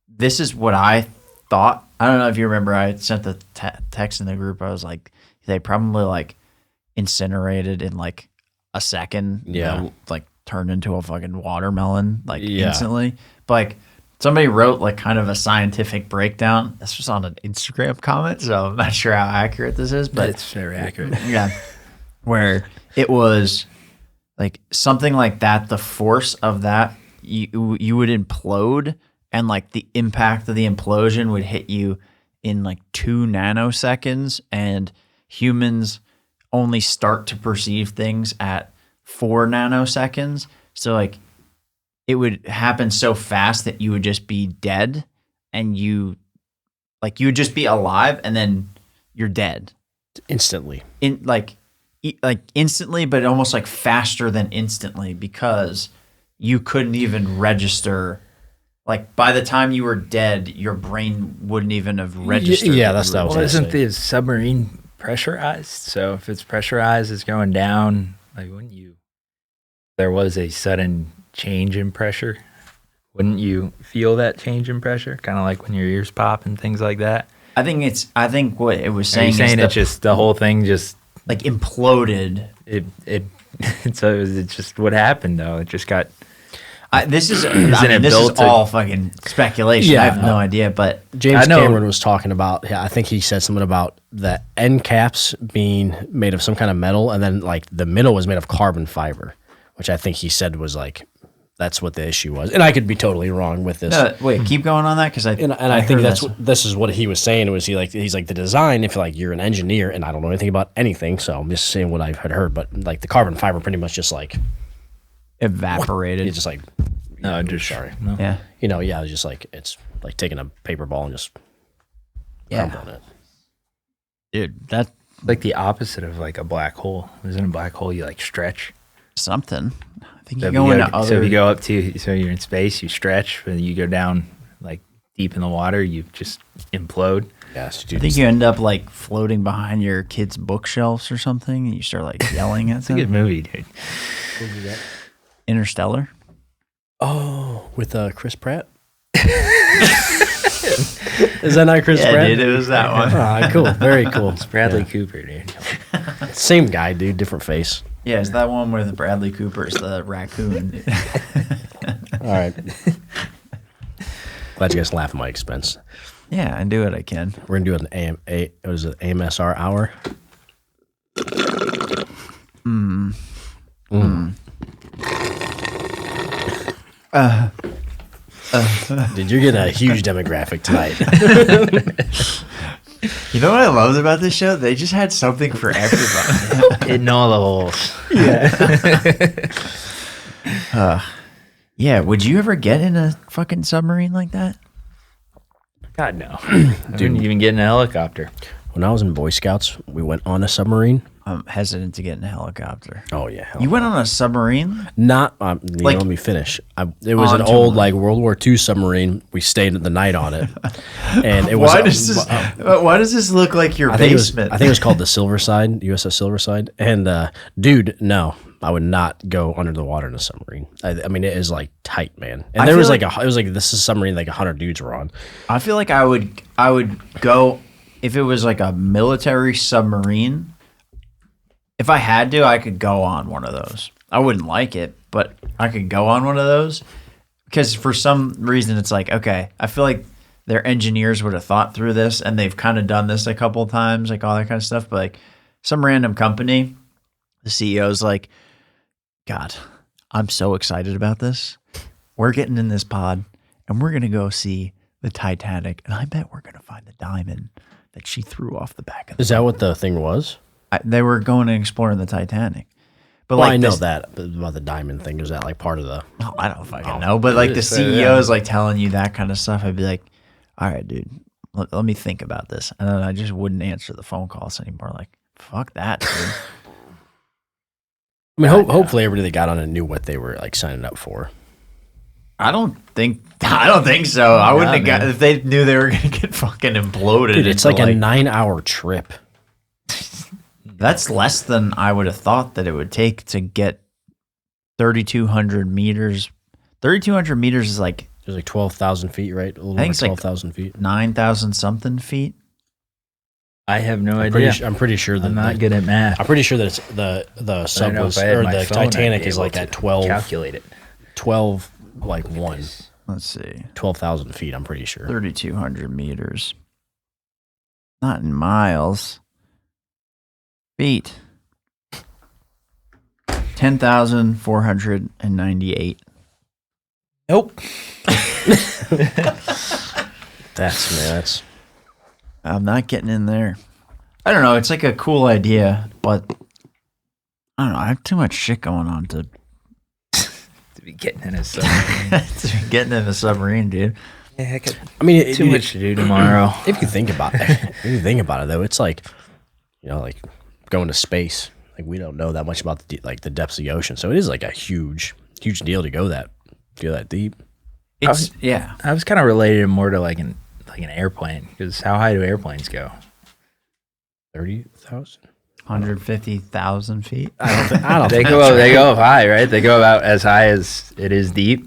this is what I thought. I don't know if you remember, I sent the text in the group. I was like, they probably like incinerated in like a second. Yeah. Like turned into a fucking watermelon like instantly. But like somebody wrote like kind of a scientific breakdown. This was on an Instagram comment, so I'm not sure how accurate this is, but It's very accurate. yeah, where it was like something like that. The force of that, you would implode, and like the impact of the implosion would hit you in like 2 nanoseconds, and humans only start to perceive things at 4 nanoseconds. So like it would happen so fast that you would just be dead, and you would just be alive, and then you're dead Instantly. instantly, but almost like faster than instantly, because you couldn't even register. Like by the time you were dead, your brain wouldn't even have registered. Yeah, that's what I was Well, gonna isn't say. the submarine pressurized? So if it's pressurized, it's going down. Like, wouldn't you? There was a sudden change in pressure. Wouldn't you feel that change in pressure? Kind of like when your ears pop and things like that. I think what it was Are saying you saying is it just the whole thing just like imploded. it so it's just what happened though. It just got. This is it this is built to- all fucking speculation. Yeah, I have no idea, but James I know- Cameron was talking about, I think he said something about the end caps being made of some kind of metal, and then like the middle was made of carbon fiber, which I think he said was like, that's what the issue was. And I could be totally wrong with this. wait, keep going on that, because I And I think heard this is what he was saying. Was he's like the design, if like you're an engineer, and I don't know anything about anything, so I'm just saying what I've had heard, but like the carbon fiber pretty much just like evaporated. it's just like No, just sorry. No. Yeah, It's just like it's like taking a paper ball and just crumbling it. dude, that's Like the opposite of like a black hole. Isn't a black hole you like stretch? something. I think So you if go you into go, other. so if you go up to, so you're in space, you stretch, and you go down like deep in the water, you just implode. Yes, I dude. think you end up like floating behind your kids' bookshelves or something, and you start like yelling at It's a good them. movie, dude. Interstellar. Oh, with Chris Pratt. Is that not Chris Pratt? it was that one. Ah, cool. Very cool. It's Bradley Cooper, dude. Same guy, dude. Different face. Yeah, it's that one where the Bradley Cooper's the raccoon. All right. Glad you guys laugh at my expense. Yeah, I do what I can. We're gonna do an AMSR hour. Dude, you're getting a huge demographic tonight. You know what I loved about this show? They just had something for everybody. Hitting all the holes. Yeah, would you ever get in a fucking submarine like that? God, no. I didn't even get in a helicopter. When I was in Boy Scouts, we went on a submarine. I'm hesitant to get in a helicopter. Oh yeah, hell You went on a submarine? Not, Like- let me finish. It was an Onto old one. like World War II submarine. We stayed the night on it, and it was. Why does this look like your I think basement? I think it was called the Silverside, USS Silverside. And dude, no, I would not go under the water in a submarine. I mean, it is like tight, man. And I there feel was like- it was like this is a submarine like 100 dudes were on. I feel like I would go if it was like a military submarine. If I had to, I could go on one of those. I wouldn't like it, but I could go on one of those because for some reason it's like, okay, I feel like their engineers would have thought through this, and they've kind of done this a couple of times, like all that kind of stuff. But like some random company, the CEO's like, God, I'm so excited about this. We're getting in this pod and we're going to go see the Titanic. And I bet we're going to find the diamond that she threw off the back of the Is that what the thing was? they were going and exploring the Titanic. But Well, like I know this, that but about the diamond thing. Is that like part of the? oh, I don't fucking know. But like the CEO is like telling you that kind of stuff. I'd be like, all right, dude, let me think about this. And then I just wouldn't answer the phone calls anymore. Like, fuck that, dude. I mean, hopefully everybody that got on it knew what they were like signing up for. I don't think so. I wouldn't have got if they knew they were gonna get fucking imploded. Dude, it's like a 9-hour trip. That's less than I would have thought that it would take to get 3,200 meters. 3,200 meters is like There's like 12,000 feet, right? A little I think over it's like 12,000 feet. 9,000 something feet. I have no idea. I'm pretty sure that I'm not good at math. I'm pretty sure that it's the sub was or the Titanic is like at 12. Calculate it. 12 like 1. Let's see. 12,000 feet. I'm pretty sure. 3,200 meters. Not in miles. Feet. 10,498. Nope. That's I'm not getting in there. I don't know. It's like a cool idea, but I don't know. I have too much shit going on to be getting in a submarine. getting in a submarine, dude. Yeah, I mean, too much to do tomorrow. If you think about it, though, it's like, like going to space. Like we don't know that much about the depths of the ocean, so it is like a huge deal to go that deep. It's I was kind of related more to like an airplane, because how high do airplanes go? 30,000. 150,000 feet. I don't They think go up high, right? They go about as high as it is deep.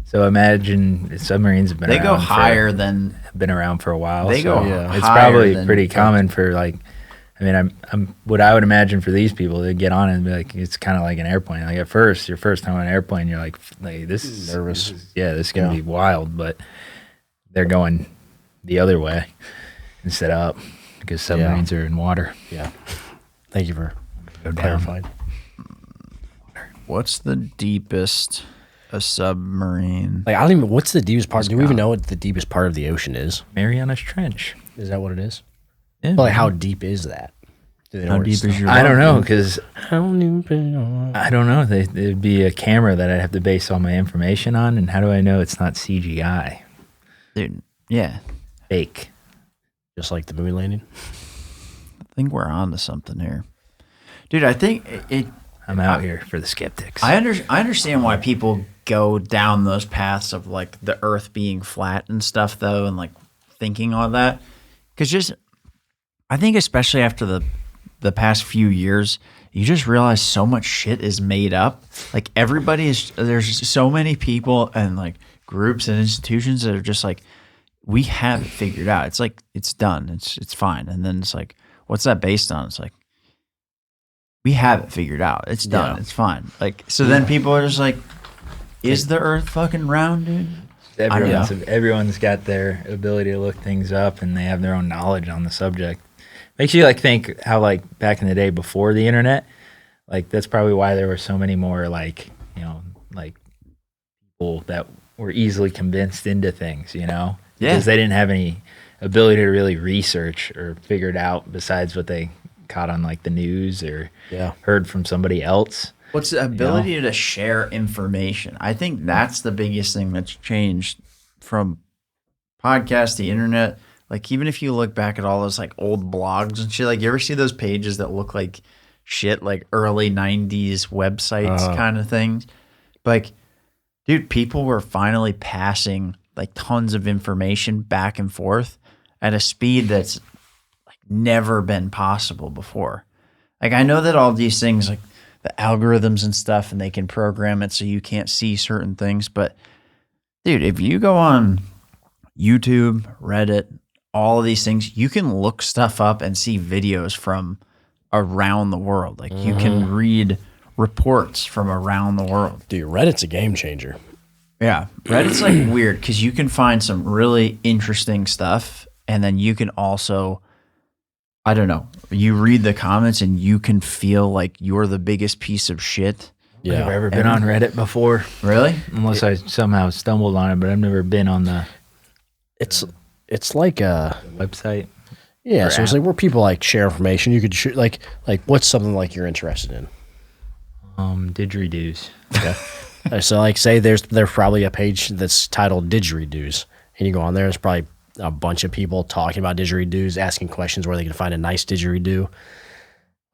So imagine submarines have been They around go higher than been around for a while. They so go it's higher probably than- pretty common for like. I mean, I'm what I would imagine for these people, they get on it and be like, it's kind of like an airplane. Like at first, your first time on an airplane, you're like this is Nervous. This is gonna be wild, but they're going the other way instead of up, because submarines are in water. Yeah. Thank you for Go down. clarifying. what's the deepest a submarine? Like I don't even. What's the deepest part? Do we even know what the deepest part of the ocean is? Marianas Trench. Is that what it is? Yeah. But like, how deep is that? Do they know How where it's deep is your? I don't know, lung? because How deep is your- I don't know. There'd be a camera that I'd have to base all my information on, and how do I know it's not CGI? Dude, yeah. Fake. Just like the moon landing. I think we're on to something here, dude. I think it. I'm out here for the skeptics. I understand why people go down those paths of like the Earth being flat and stuff, though, and like thinking all that, because I think especially after the past few years, you just realize so much shit is made up. Like there's so many people and like groups and institutions that are just like, we have it figured out. It's like it's done. It's fine. And then it's like, what's that based on? It's like, we have it figured out. It's done. Yeah. It's fine. Like so, then people are just like, is the Earth fucking round, dude? Everyone's got their ability to look things up, and they have their own knowledge on the subject. Makes you like think how like back in the day before the internet, like that's probably why there were so many more like people that were easily convinced into things, Yeah. because they didn't have any ability to really research or figure it out besides what they caught on like the news or heard from somebody else. What's the ability to share information? I think that's the biggest thing that's changed from podcast, the internet. Like even if you look back at all those like old blogs and shit, like you ever see those pages that look like shit, like early 90s websites kind of things? Like, dude, people were finally passing like tons of information back and forth at a speed that's like never been possible before. Like I know that all these things like the algorithms and stuff, and they can program it so you can't see certain things. But dude, if you go on YouTube, Reddit, all of these things, you can look stuff up and see videos from around the world. Like you can read reports from around the world. Dude, Reddit's a game changer. Yeah. Reddit's like weird because you can find some really interesting stuff, and then you can also, I don't know, you read the comments and you can feel like you're the biggest piece of shit. Yeah. I've ever been on Reddit before, Really? unless I somehow stumbled on it, but I've never been on the It's like a website. Yeah, so it's like where people like share information. You could like what's something like you're interested in? Didgeridoos. Okay. So like say there's probably a page that's titled Didgeridoos, and you go on there. There's probably a bunch of people talking about didgeridoos, asking questions where they can find a nice didgeridoo,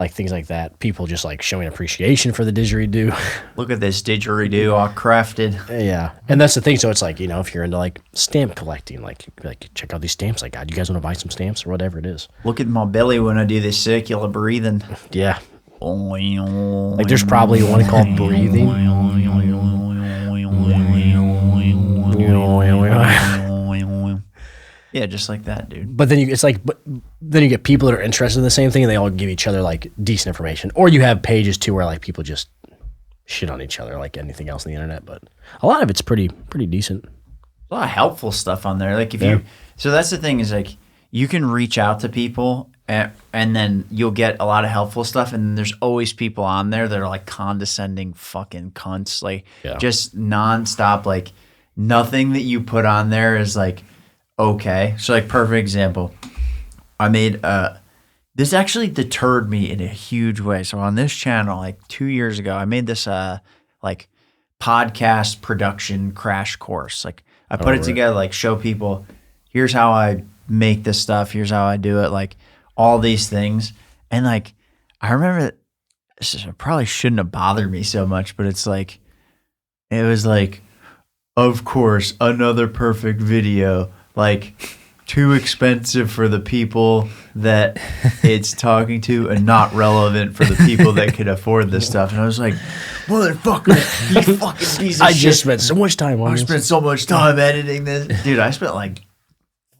like things like that. People just like showing appreciation for the didgeridoo. Look at this didgeridoo all crafted. Yeah, and that's the thing. So it's like, you know, if you're into like stamp collecting, like check out these stamps I got. You guys want to buy some stamps or whatever it is? Look at my belly when I do this circular breathing. Yeah, like there's probably one called breathing. Yeah, just like that, dude. But then then you get people that are interested in the same thing, and they all give each other like decent information. Or you have pages too where like people just shit on each other like anything else on the internet. But a lot of it's pretty decent. A lot of helpful stuff on there. Like if you, so that's the thing is like you can reach out to people and then you'll get a lot of helpful stuff. And there's always people on there that are like condescending fucking cunts, like just nonstop. Like nothing that you put on there is like okay. So like perfect example, I made this actually deterred me in a huge way. So on this channel, like 2 years ago, I made this like podcast production crash course. Like I put it together, like show people, here's how I make this stuff, here's how I do it, like all these things. And like I remember it probably shouldn't have bothered me so much, but it's like it was like, of course, another perfect video, like too expensive for the people that it's talking to and not relevant for the people that could afford this stuff. And I was like, motherfucker, you fucking piece of shit. I just spent so much time on this. I spent so much time editing this. Dude, I spent like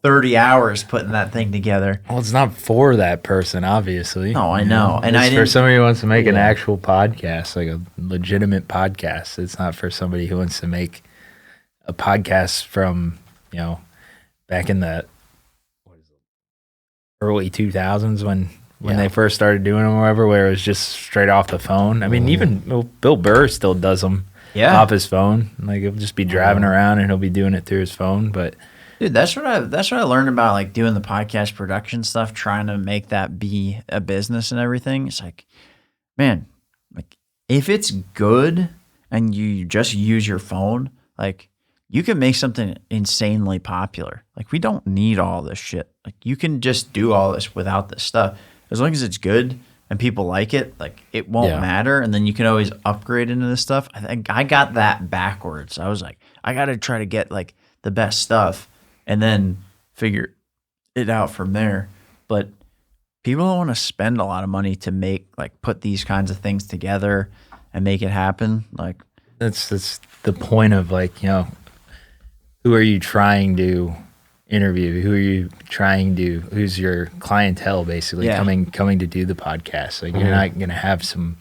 30 hours putting that thing together. Well, it's not for that person, obviously. No, I know. And it's for somebody who wants to make an actual podcast, like a legitimate podcast. It's not for somebody who wants to make a podcast from, you know, back in the early 2000s when they first started doing them or whatever, where it was just straight off the phone. I mean, even Bill Burr still does them off his phone. Like he'll just be driving around and he'll be doing it through his phone. But dude, that's what I learned about like doing the podcast production stuff, trying to make that be a business and everything. It's like, man, like if it's good and you just use your phone, like you can make something insanely popular. Like we don't need all this shit. Like you can just do all this without this stuff. As long as it's good and people like it, like it won't matter. And then you can always upgrade into this stuff. I think I got that backwards. I was like, I got to try to get like the best stuff and then figure it out from there. But people don't want to spend a lot of money to make like put these kinds of things together and make it happen. Like that's the point of like, you know, who are you trying to interview? Who are you trying to? Who's your clientele? Basically, coming to do the podcast. Like you're not gonna have some.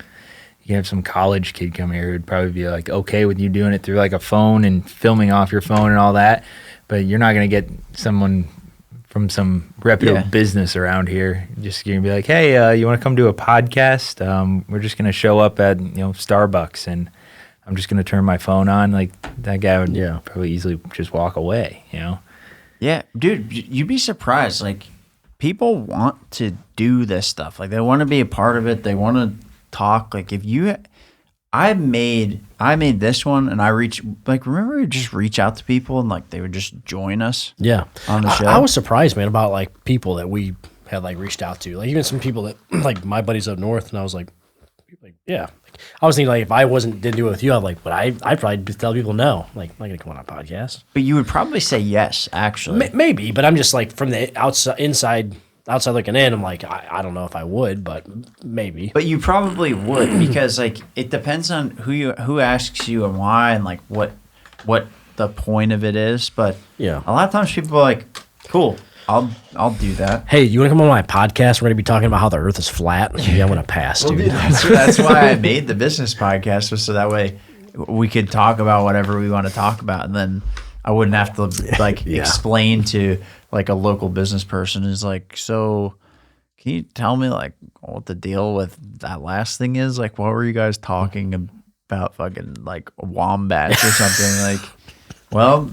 You have some college kid come here who'd probably be like okay with you doing it through like a phone and filming off your phone and all that, but you're not gonna get someone from some reputable business around here. Just gonna be like, hey, you want to come do a podcast? We're just gonna show up at Starbucks and I'm just gonna turn my phone on. Like that guy would probably easily just walk away. Yeah, dude, you'd be surprised. Like people want to do this stuff. Like they want to be a part of it. They want to talk. Like I made this one and remember we just reach out to people and like they would just join us. Yeah, on the show. I was surprised, man, about like people that we had like reached out to. Like even some people that like my buddies up north, and I was like yeah. I was thinking like if I didn't do it with you, I'd like, but I'd probably tell people no. Like I'm not gonna come on a podcast. But you would probably say yes, actually. Maybe, but I'm just like from the outside looking in. I'm like I don't know if I would, but maybe. But you probably would because like it depends on who asks you and why and like what the point of it is. But yeah, a lot of times people are like, cool. I'll do that. Hey, you want to come on my podcast? We're going to be talking about how the Earth is flat. Yeah, I'm going to pass, dude. That's why I made the business podcast, was so that way we could talk about whatever we want to talk about, and then I wouldn't have to like explain to like a local business person is like, so can you tell me like what the deal with that last thing is? Like, what were you guys talking about? Fucking like wombats or something? Like, well,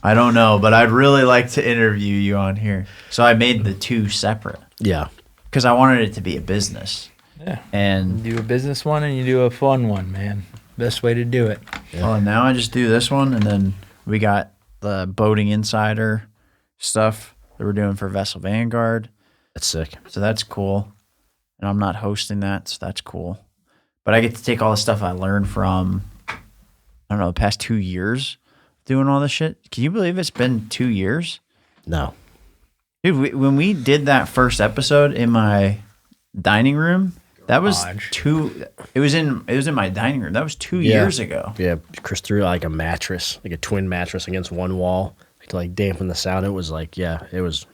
I don't know, but I'd really like to interview you on here. So I made the two separate Yeah. because I wanted it to be a business. Yeah. And You do a business one and you do a fun one, man. Best way to do it. well, now I just do this one, and then we got the Boating Insider stuff that we're doing for Vessel Vanguard. That's sick. So that's cool. And I'm not hosting that, so that's cool. But I get to take all the stuff I learned from, I don't know, the past 2 years doing all this shit. Can you believe it's been 2 years? No. Dude, when we did that first episode in my dining room, that was it was in my dining room. That was 2 years ago. Yeah, Chris threw like a mattress, like a twin mattress against one wall to like dampen the sound. It was like, it was.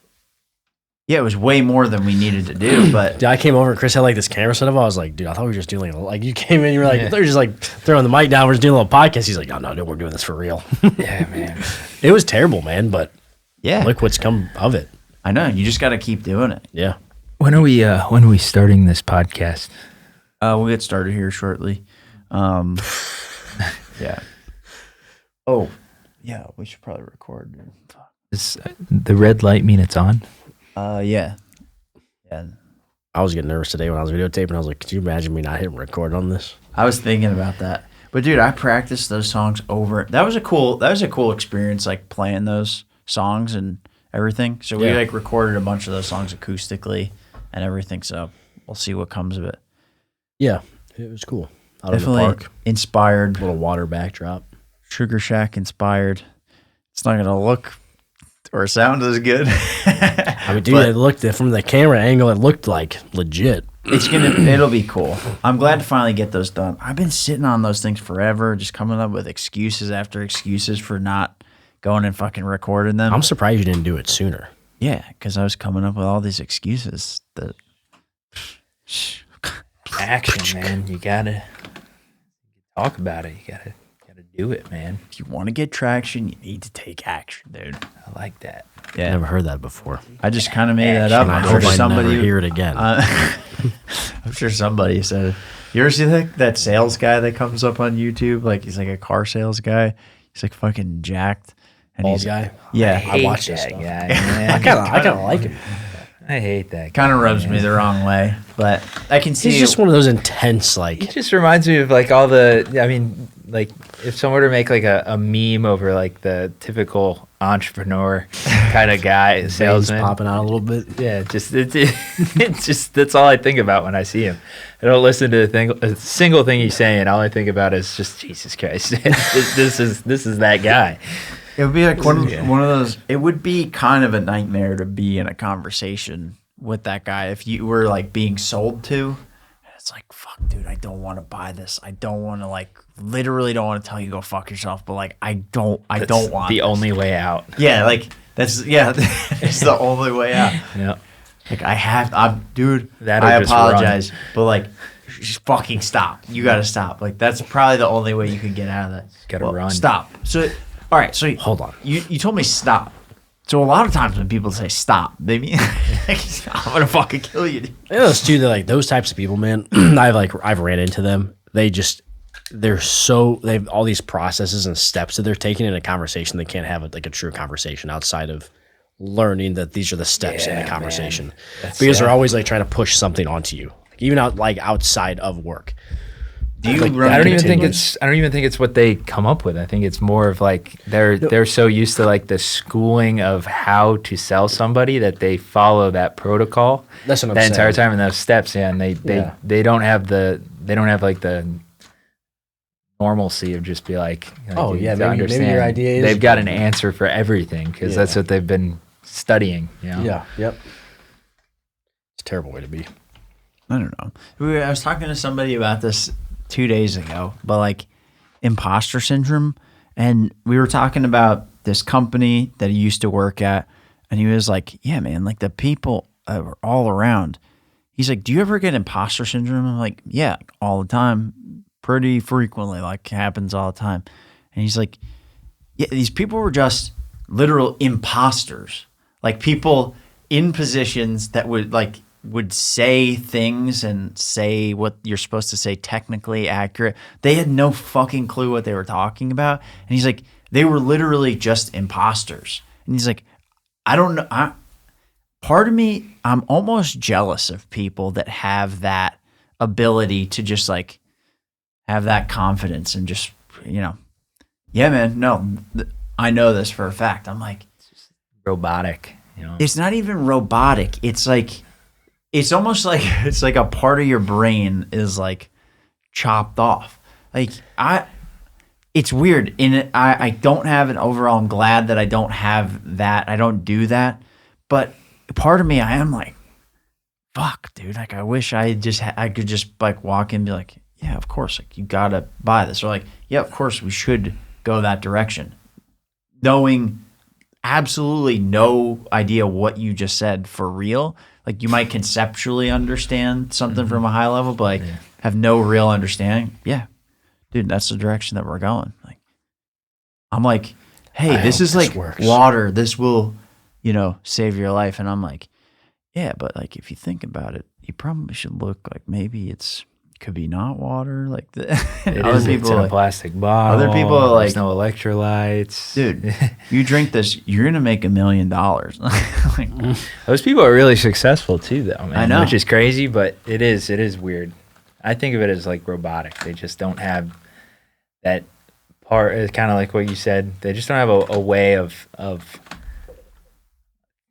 Yeah, it was way more than we needed to do, but Dude, I came over and Chris had like this camera set up. I was like, dude, I thought we were just doing like you came in, you were like, they're just like throwing the mic down. We're just doing a little podcast. He's like, no, dude, we're doing this for real. Yeah, man. It was terrible, man, but yeah, look what's come of it. I know. You just got to keep doing it. Yeah. When are we starting this podcast? We'll get started here shortly. Yeah. Oh, yeah. We should probably record. Does the red light mean it's on? Yeah. Yeah. I was getting nervous today when I was videotaping. I was like, could you imagine me not hitting record on this? I was thinking about that. But dude, I practiced those songs over. That was a cool experience, like playing those songs and everything. So we like recorded a bunch of those songs acoustically and everything. So we'll see what comes of it. Yeah, it was cool. Out Definitely in the park, inspired. little water backdrop. Sugar Shack inspired. It's not gonna look or sound as good. I mean, dude, it looked from the camera angle. It looked like legit. It'll be cool. I'm glad to finally get those done. I've been sitting on those things forever, just coming up with excuses after excuses for not going and fucking recording them. I'm surprised you didn't do it sooner. Yeah, because I was coming up with all these excuses that. Action, man. You gotta talk about it. You gotta do it, man. If you want to get traction, you need to take action, dude. I like that. I never heard that before. I just kind of made that up. And I I'm hope sure I somebody never hear it again. I'm sure somebody said it. You ever see that sales guy that comes up on YouTube? Like he's like a car sales guy. He's like fucking jacked. And Bald he's guy? Yeah, I watch that this stuff. guy, man. I kind of like him. I hate that guy. kind of rubs me the wrong way, but I can see. He's just one of those intense, He like, just reminds me of like all the. I mean, like if someone were to make like a meme over like the typical entrepreneur kind of guy, veins salesman popping out a little bit. Yeah, it's just that's all I think about when I see him. I don't listen to a single thing he's saying. All I think about is just Jesus Christ. this is that guy. It would be like one of those. It would be kind of a nightmare to be in a conversation with that guy if you were like being sold to. And it's like, fuck, dude, I don't want to buy this. I don't want to literally don't want to tell you go fuck yourself. But like, I don't want the this. only way out. Yeah, like it's the only way out. Yeah. Like dude, That or I just apologize, but like, just fucking stop. You got to stop. Like that's probably the only way you can get out of that. Gotta run. Stop. So, all right. So Hold on. You told me stop. So a lot of times when people say stop, they mean I'm gonna fucking kill you. Dude. I know those two, like those types of people, man. I've ran into them. They have all these processes and steps that they're taking in a conversation. They can't have like a true conversation outside of learning that these are the steps in Yeah, a conversation. man. That's Because sad. they're always like trying to push something onto you, even outside of work. Do you Like, run I don't even continues. think it's what they come up with. I think it's more of like they're so used to like the schooling of how to sell somebody that they follow that protocol That's what I'm that entire saying. time and those steps. Yeah, and they don't have like the normalcy of just be like, Oh, dude, yeah, to maybe your understand. idea is- They've got an answer for everything because that's Yeah. what they've been studying. You know? Yeah. Yep. It's a terrible way to be. I don't know. I was talking to somebody about this 2 days ago, but like imposter syndrome, and we were talking about this company that he used to work at, and he was like, "Yeah, man, like the people are all around." He's like, "Do you ever get imposter syndrome?" I'm like, "Yeah, all the time, pretty frequently, like happens all the time." And he's like, "Yeah, these people were just literal imposters, like people in positions that would like." would say things and say what you're supposed to say technically accurate. They had no fucking clue what they were talking about. And he's like, they were literally just imposters. And he's like, I don't know. Part of me, I'm almost jealous of people that have that ability to just like have that confidence and just, yeah, man, no, I know this for a fact. I'm like, robotic. It's not even robotic. It's like, it's almost like it's like a part of your brain is like chopped off. Like it's weird. I don't have an overall. I'm glad that I don't have that. I don't do that. But part of me, I am like, fuck, dude. Like I wish I could just like walk in and be like, yeah, of course. Like you gotta buy this. Or like, yeah, of course we should go that direction. Knowing absolutely no idea what you just said for real. Like you might conceptually understand something from a high level, but like have no real understanding. Yeah, dude, that's the direction that we're going. Like, I'm like, hey, this is like water. This will, save your life. And I'm like, yeah, but like if you think about it, you probably should look like maybe could be not water. Like it's in a plastic bottle. Other people are like, there's no electrolytes. Dude, you drink this, you're gonna make $1 million. Like, those people are really successful too, though, man. I know, which is crazy, but it is weird. I think of it as like robotic. They just don't have that part. It's kind of like what you said. They just don't have a way of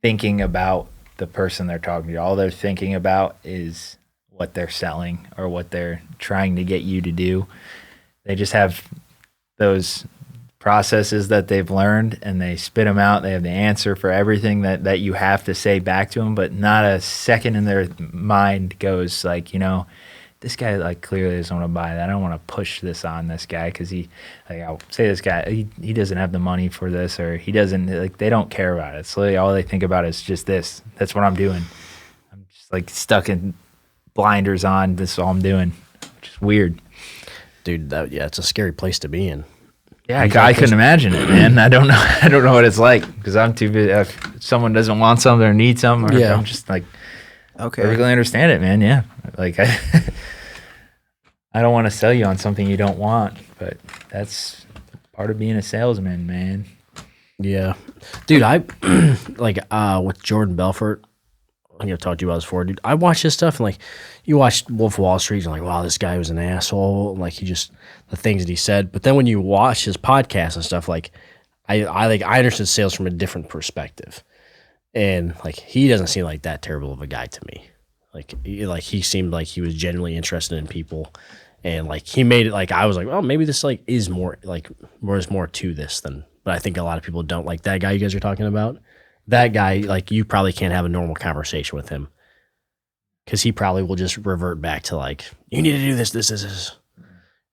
thinking about the person they're talking to. All they're thinking about is what they're selling or what they're trying to get you to do. They just have those processes that they've learned and they spit them out. They have the answer for everything that you have to say back to them, but not a second in their mind goes like, this guy like clearly doesn't want to buy that. I don't want to push this on this guy because I'll say this guy, he doesn't have the money for this, or he doesn't, like, they don't care about it. So all they think about is just this. That's what I'm doing. I'm just like stuck in blinders on. This is all I'm doing, which is weird. Dude, it's a scary place to be in. Yeah, I couldn't imagine it, man. I don't know what it's like because I'm too busy. If someone doesn't want something or needs something, or I'm just like, okay, perfectly understand it, man. Yeah, like I don't want to sell you on something you don't want, but that's part of being a salesman, man. Yeah, dude, I like with Jordan Belfort. I think I've talked to you about this before, dude. I watch this stuff and like you watch Wolf of Wall Street, and like, wow, this guy was an asshole. And, like the things that he said. But then when you watch his podcast and stuff, like I understood sales from a different perspective, and like he doesn't seem like that terrible of a guy to me. Like he seemed like he was genuinely interested in people, and like he made it like I was like, oh, maybe this like is more to this than. But I think a lot of people don't like that guy you guys are talking about. That guy, like, you probably can't have a normal conversation with him because he probably will just revert back to like, you need to do this.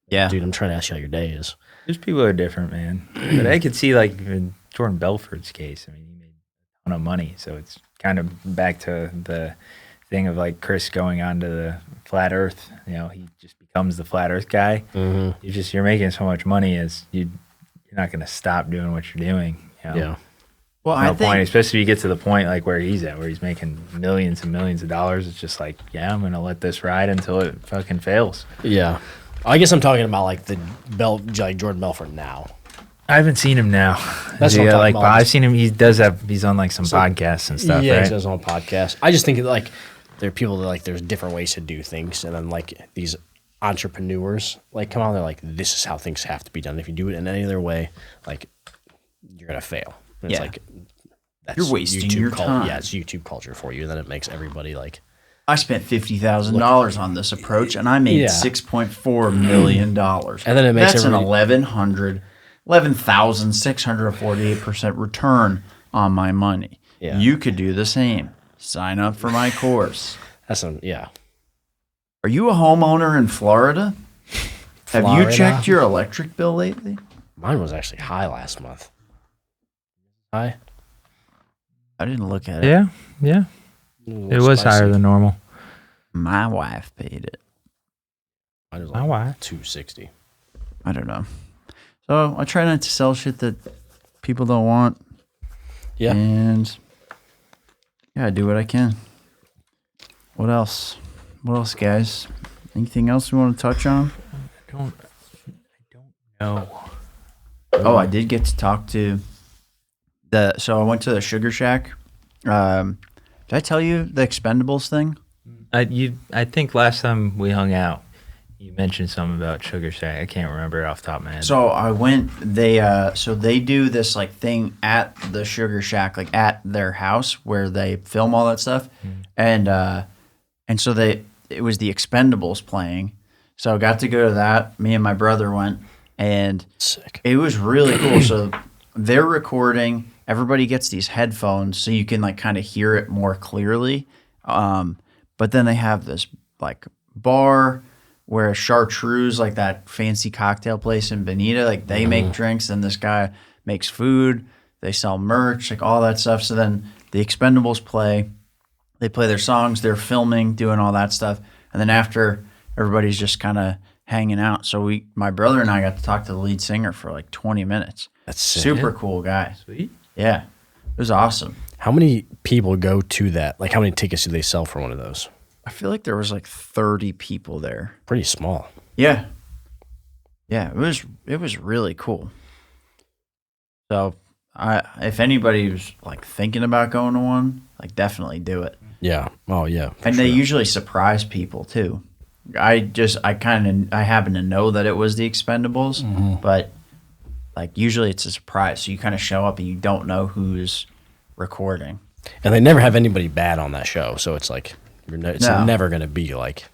Yeah, dude, I'm trying to ask you how your day is. Those people are different, man. But I could see like in Jordan Belfort's case. I mean, he made a ton of money, so it's kind of back to the thing of like Chris going on to the flat Earth. He just becomes the flat Earth guy. Mm-hmm. You're making so much money as you're not going to stop doing what you're doing. Yeah. Well, I think, point, especially if you get to the point like where he's at, where he's making millions and millions of dollars. It's just like, yeah, I'm gonna let this ride until it fucking fails. Yeah, I guess I'm talking about like like Jordan Belfort now. I haven't seen him now. That's what I'm talking about. I've seen him. He's on like some podcasts and stuff. Yeah, right? he does on podcasts. I just think like there are people that like there's different ways to do things, and then like these entrepreneurs like come out and they're like, this is how things have to be done. If you do it in any other way, like you're gonna fail. And it's like that's you're wasting YouTube your time. Yeah, it's YouTube culture for you. Then it makes everybody like. I spent $50,000 on this approach, and I made $6.4 million. And then it makes that's an 11,648% return on my money. Yeah. You could do the same. Sign up for my course. Are you a homeowner in Florida? Have you checked your electric bill lately? Mine was actually high last month. High? I didn't look at it. Yeah. It was higher than normal. My wife paid it. Mine was like my wife. $260. I don't know. So I try not to sell shit that people don't want. Yeah. And I do what I can. What else? What else, guys? Anything else we want to touch on? I don't know. Oh, I did get to talk to so I went to the Sugar Shack. Did I tell you the Expendables thing? I think last time we hung out, you mentioned something about Sugar Shack. I can't remember off the top of my head. So I went. They do this like thing at the Sugar Shack, like at their house where they film all that stuff, and so it was the Expendables playing. So I got to go to that. Me and my brother went, and Sick. it was really cool. So they're recording. Everybody gets these headphones so you can like kind of hear it more clearly. But then they have this like bar where Chartreuse, like that fancy cocktail place in Bonita, like they make drinks and this guy makes food. They sell merch, like all that stuff. So then the Expendables play. They play their songs. They're filming, doing all that stuff. And then after, everybody's just kind of hanging out. So my brother and I got to talk to the lead singer for like 20 minutes. That's sick. Super cool guy. Sweet. Yeah. It was awesome. How many people go to that? Like, how many tickets do they sell for one of those? I feel like there was like 30 people there. Pretty small. Yeah. Yeah, it was really cool. So, if anybody was like thinking about going to one, like definitely do it. Yeah. Oh, yeah. And they usually surprise people too. I happen to know that it was the Expendables, but like usually it's a surprise. So you kind of show up and you don't know who's recording. And they never have anybody bad on that show, so it's like it's No. never going to be like.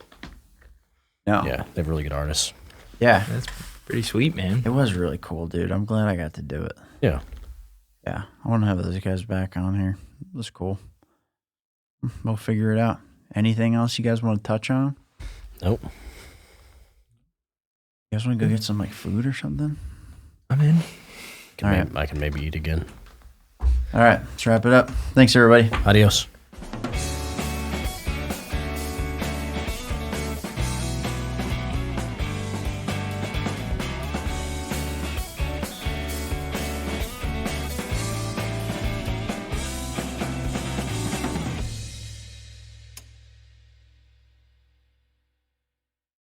No. Yeah, they have really good artists. Yeah. That's pretty sweet, man. It was really cool, dude. I'm glad I got to do it. Yeah. Yeah. I want to have those guys back on here. It was cool. We'll figure it out. Anything else you guys want to touch on? Nope. You guys want to go get some like food or something? I'm in. I can maybe eat again. All right. Let's wrap it up. Thanks, everybody. Adios.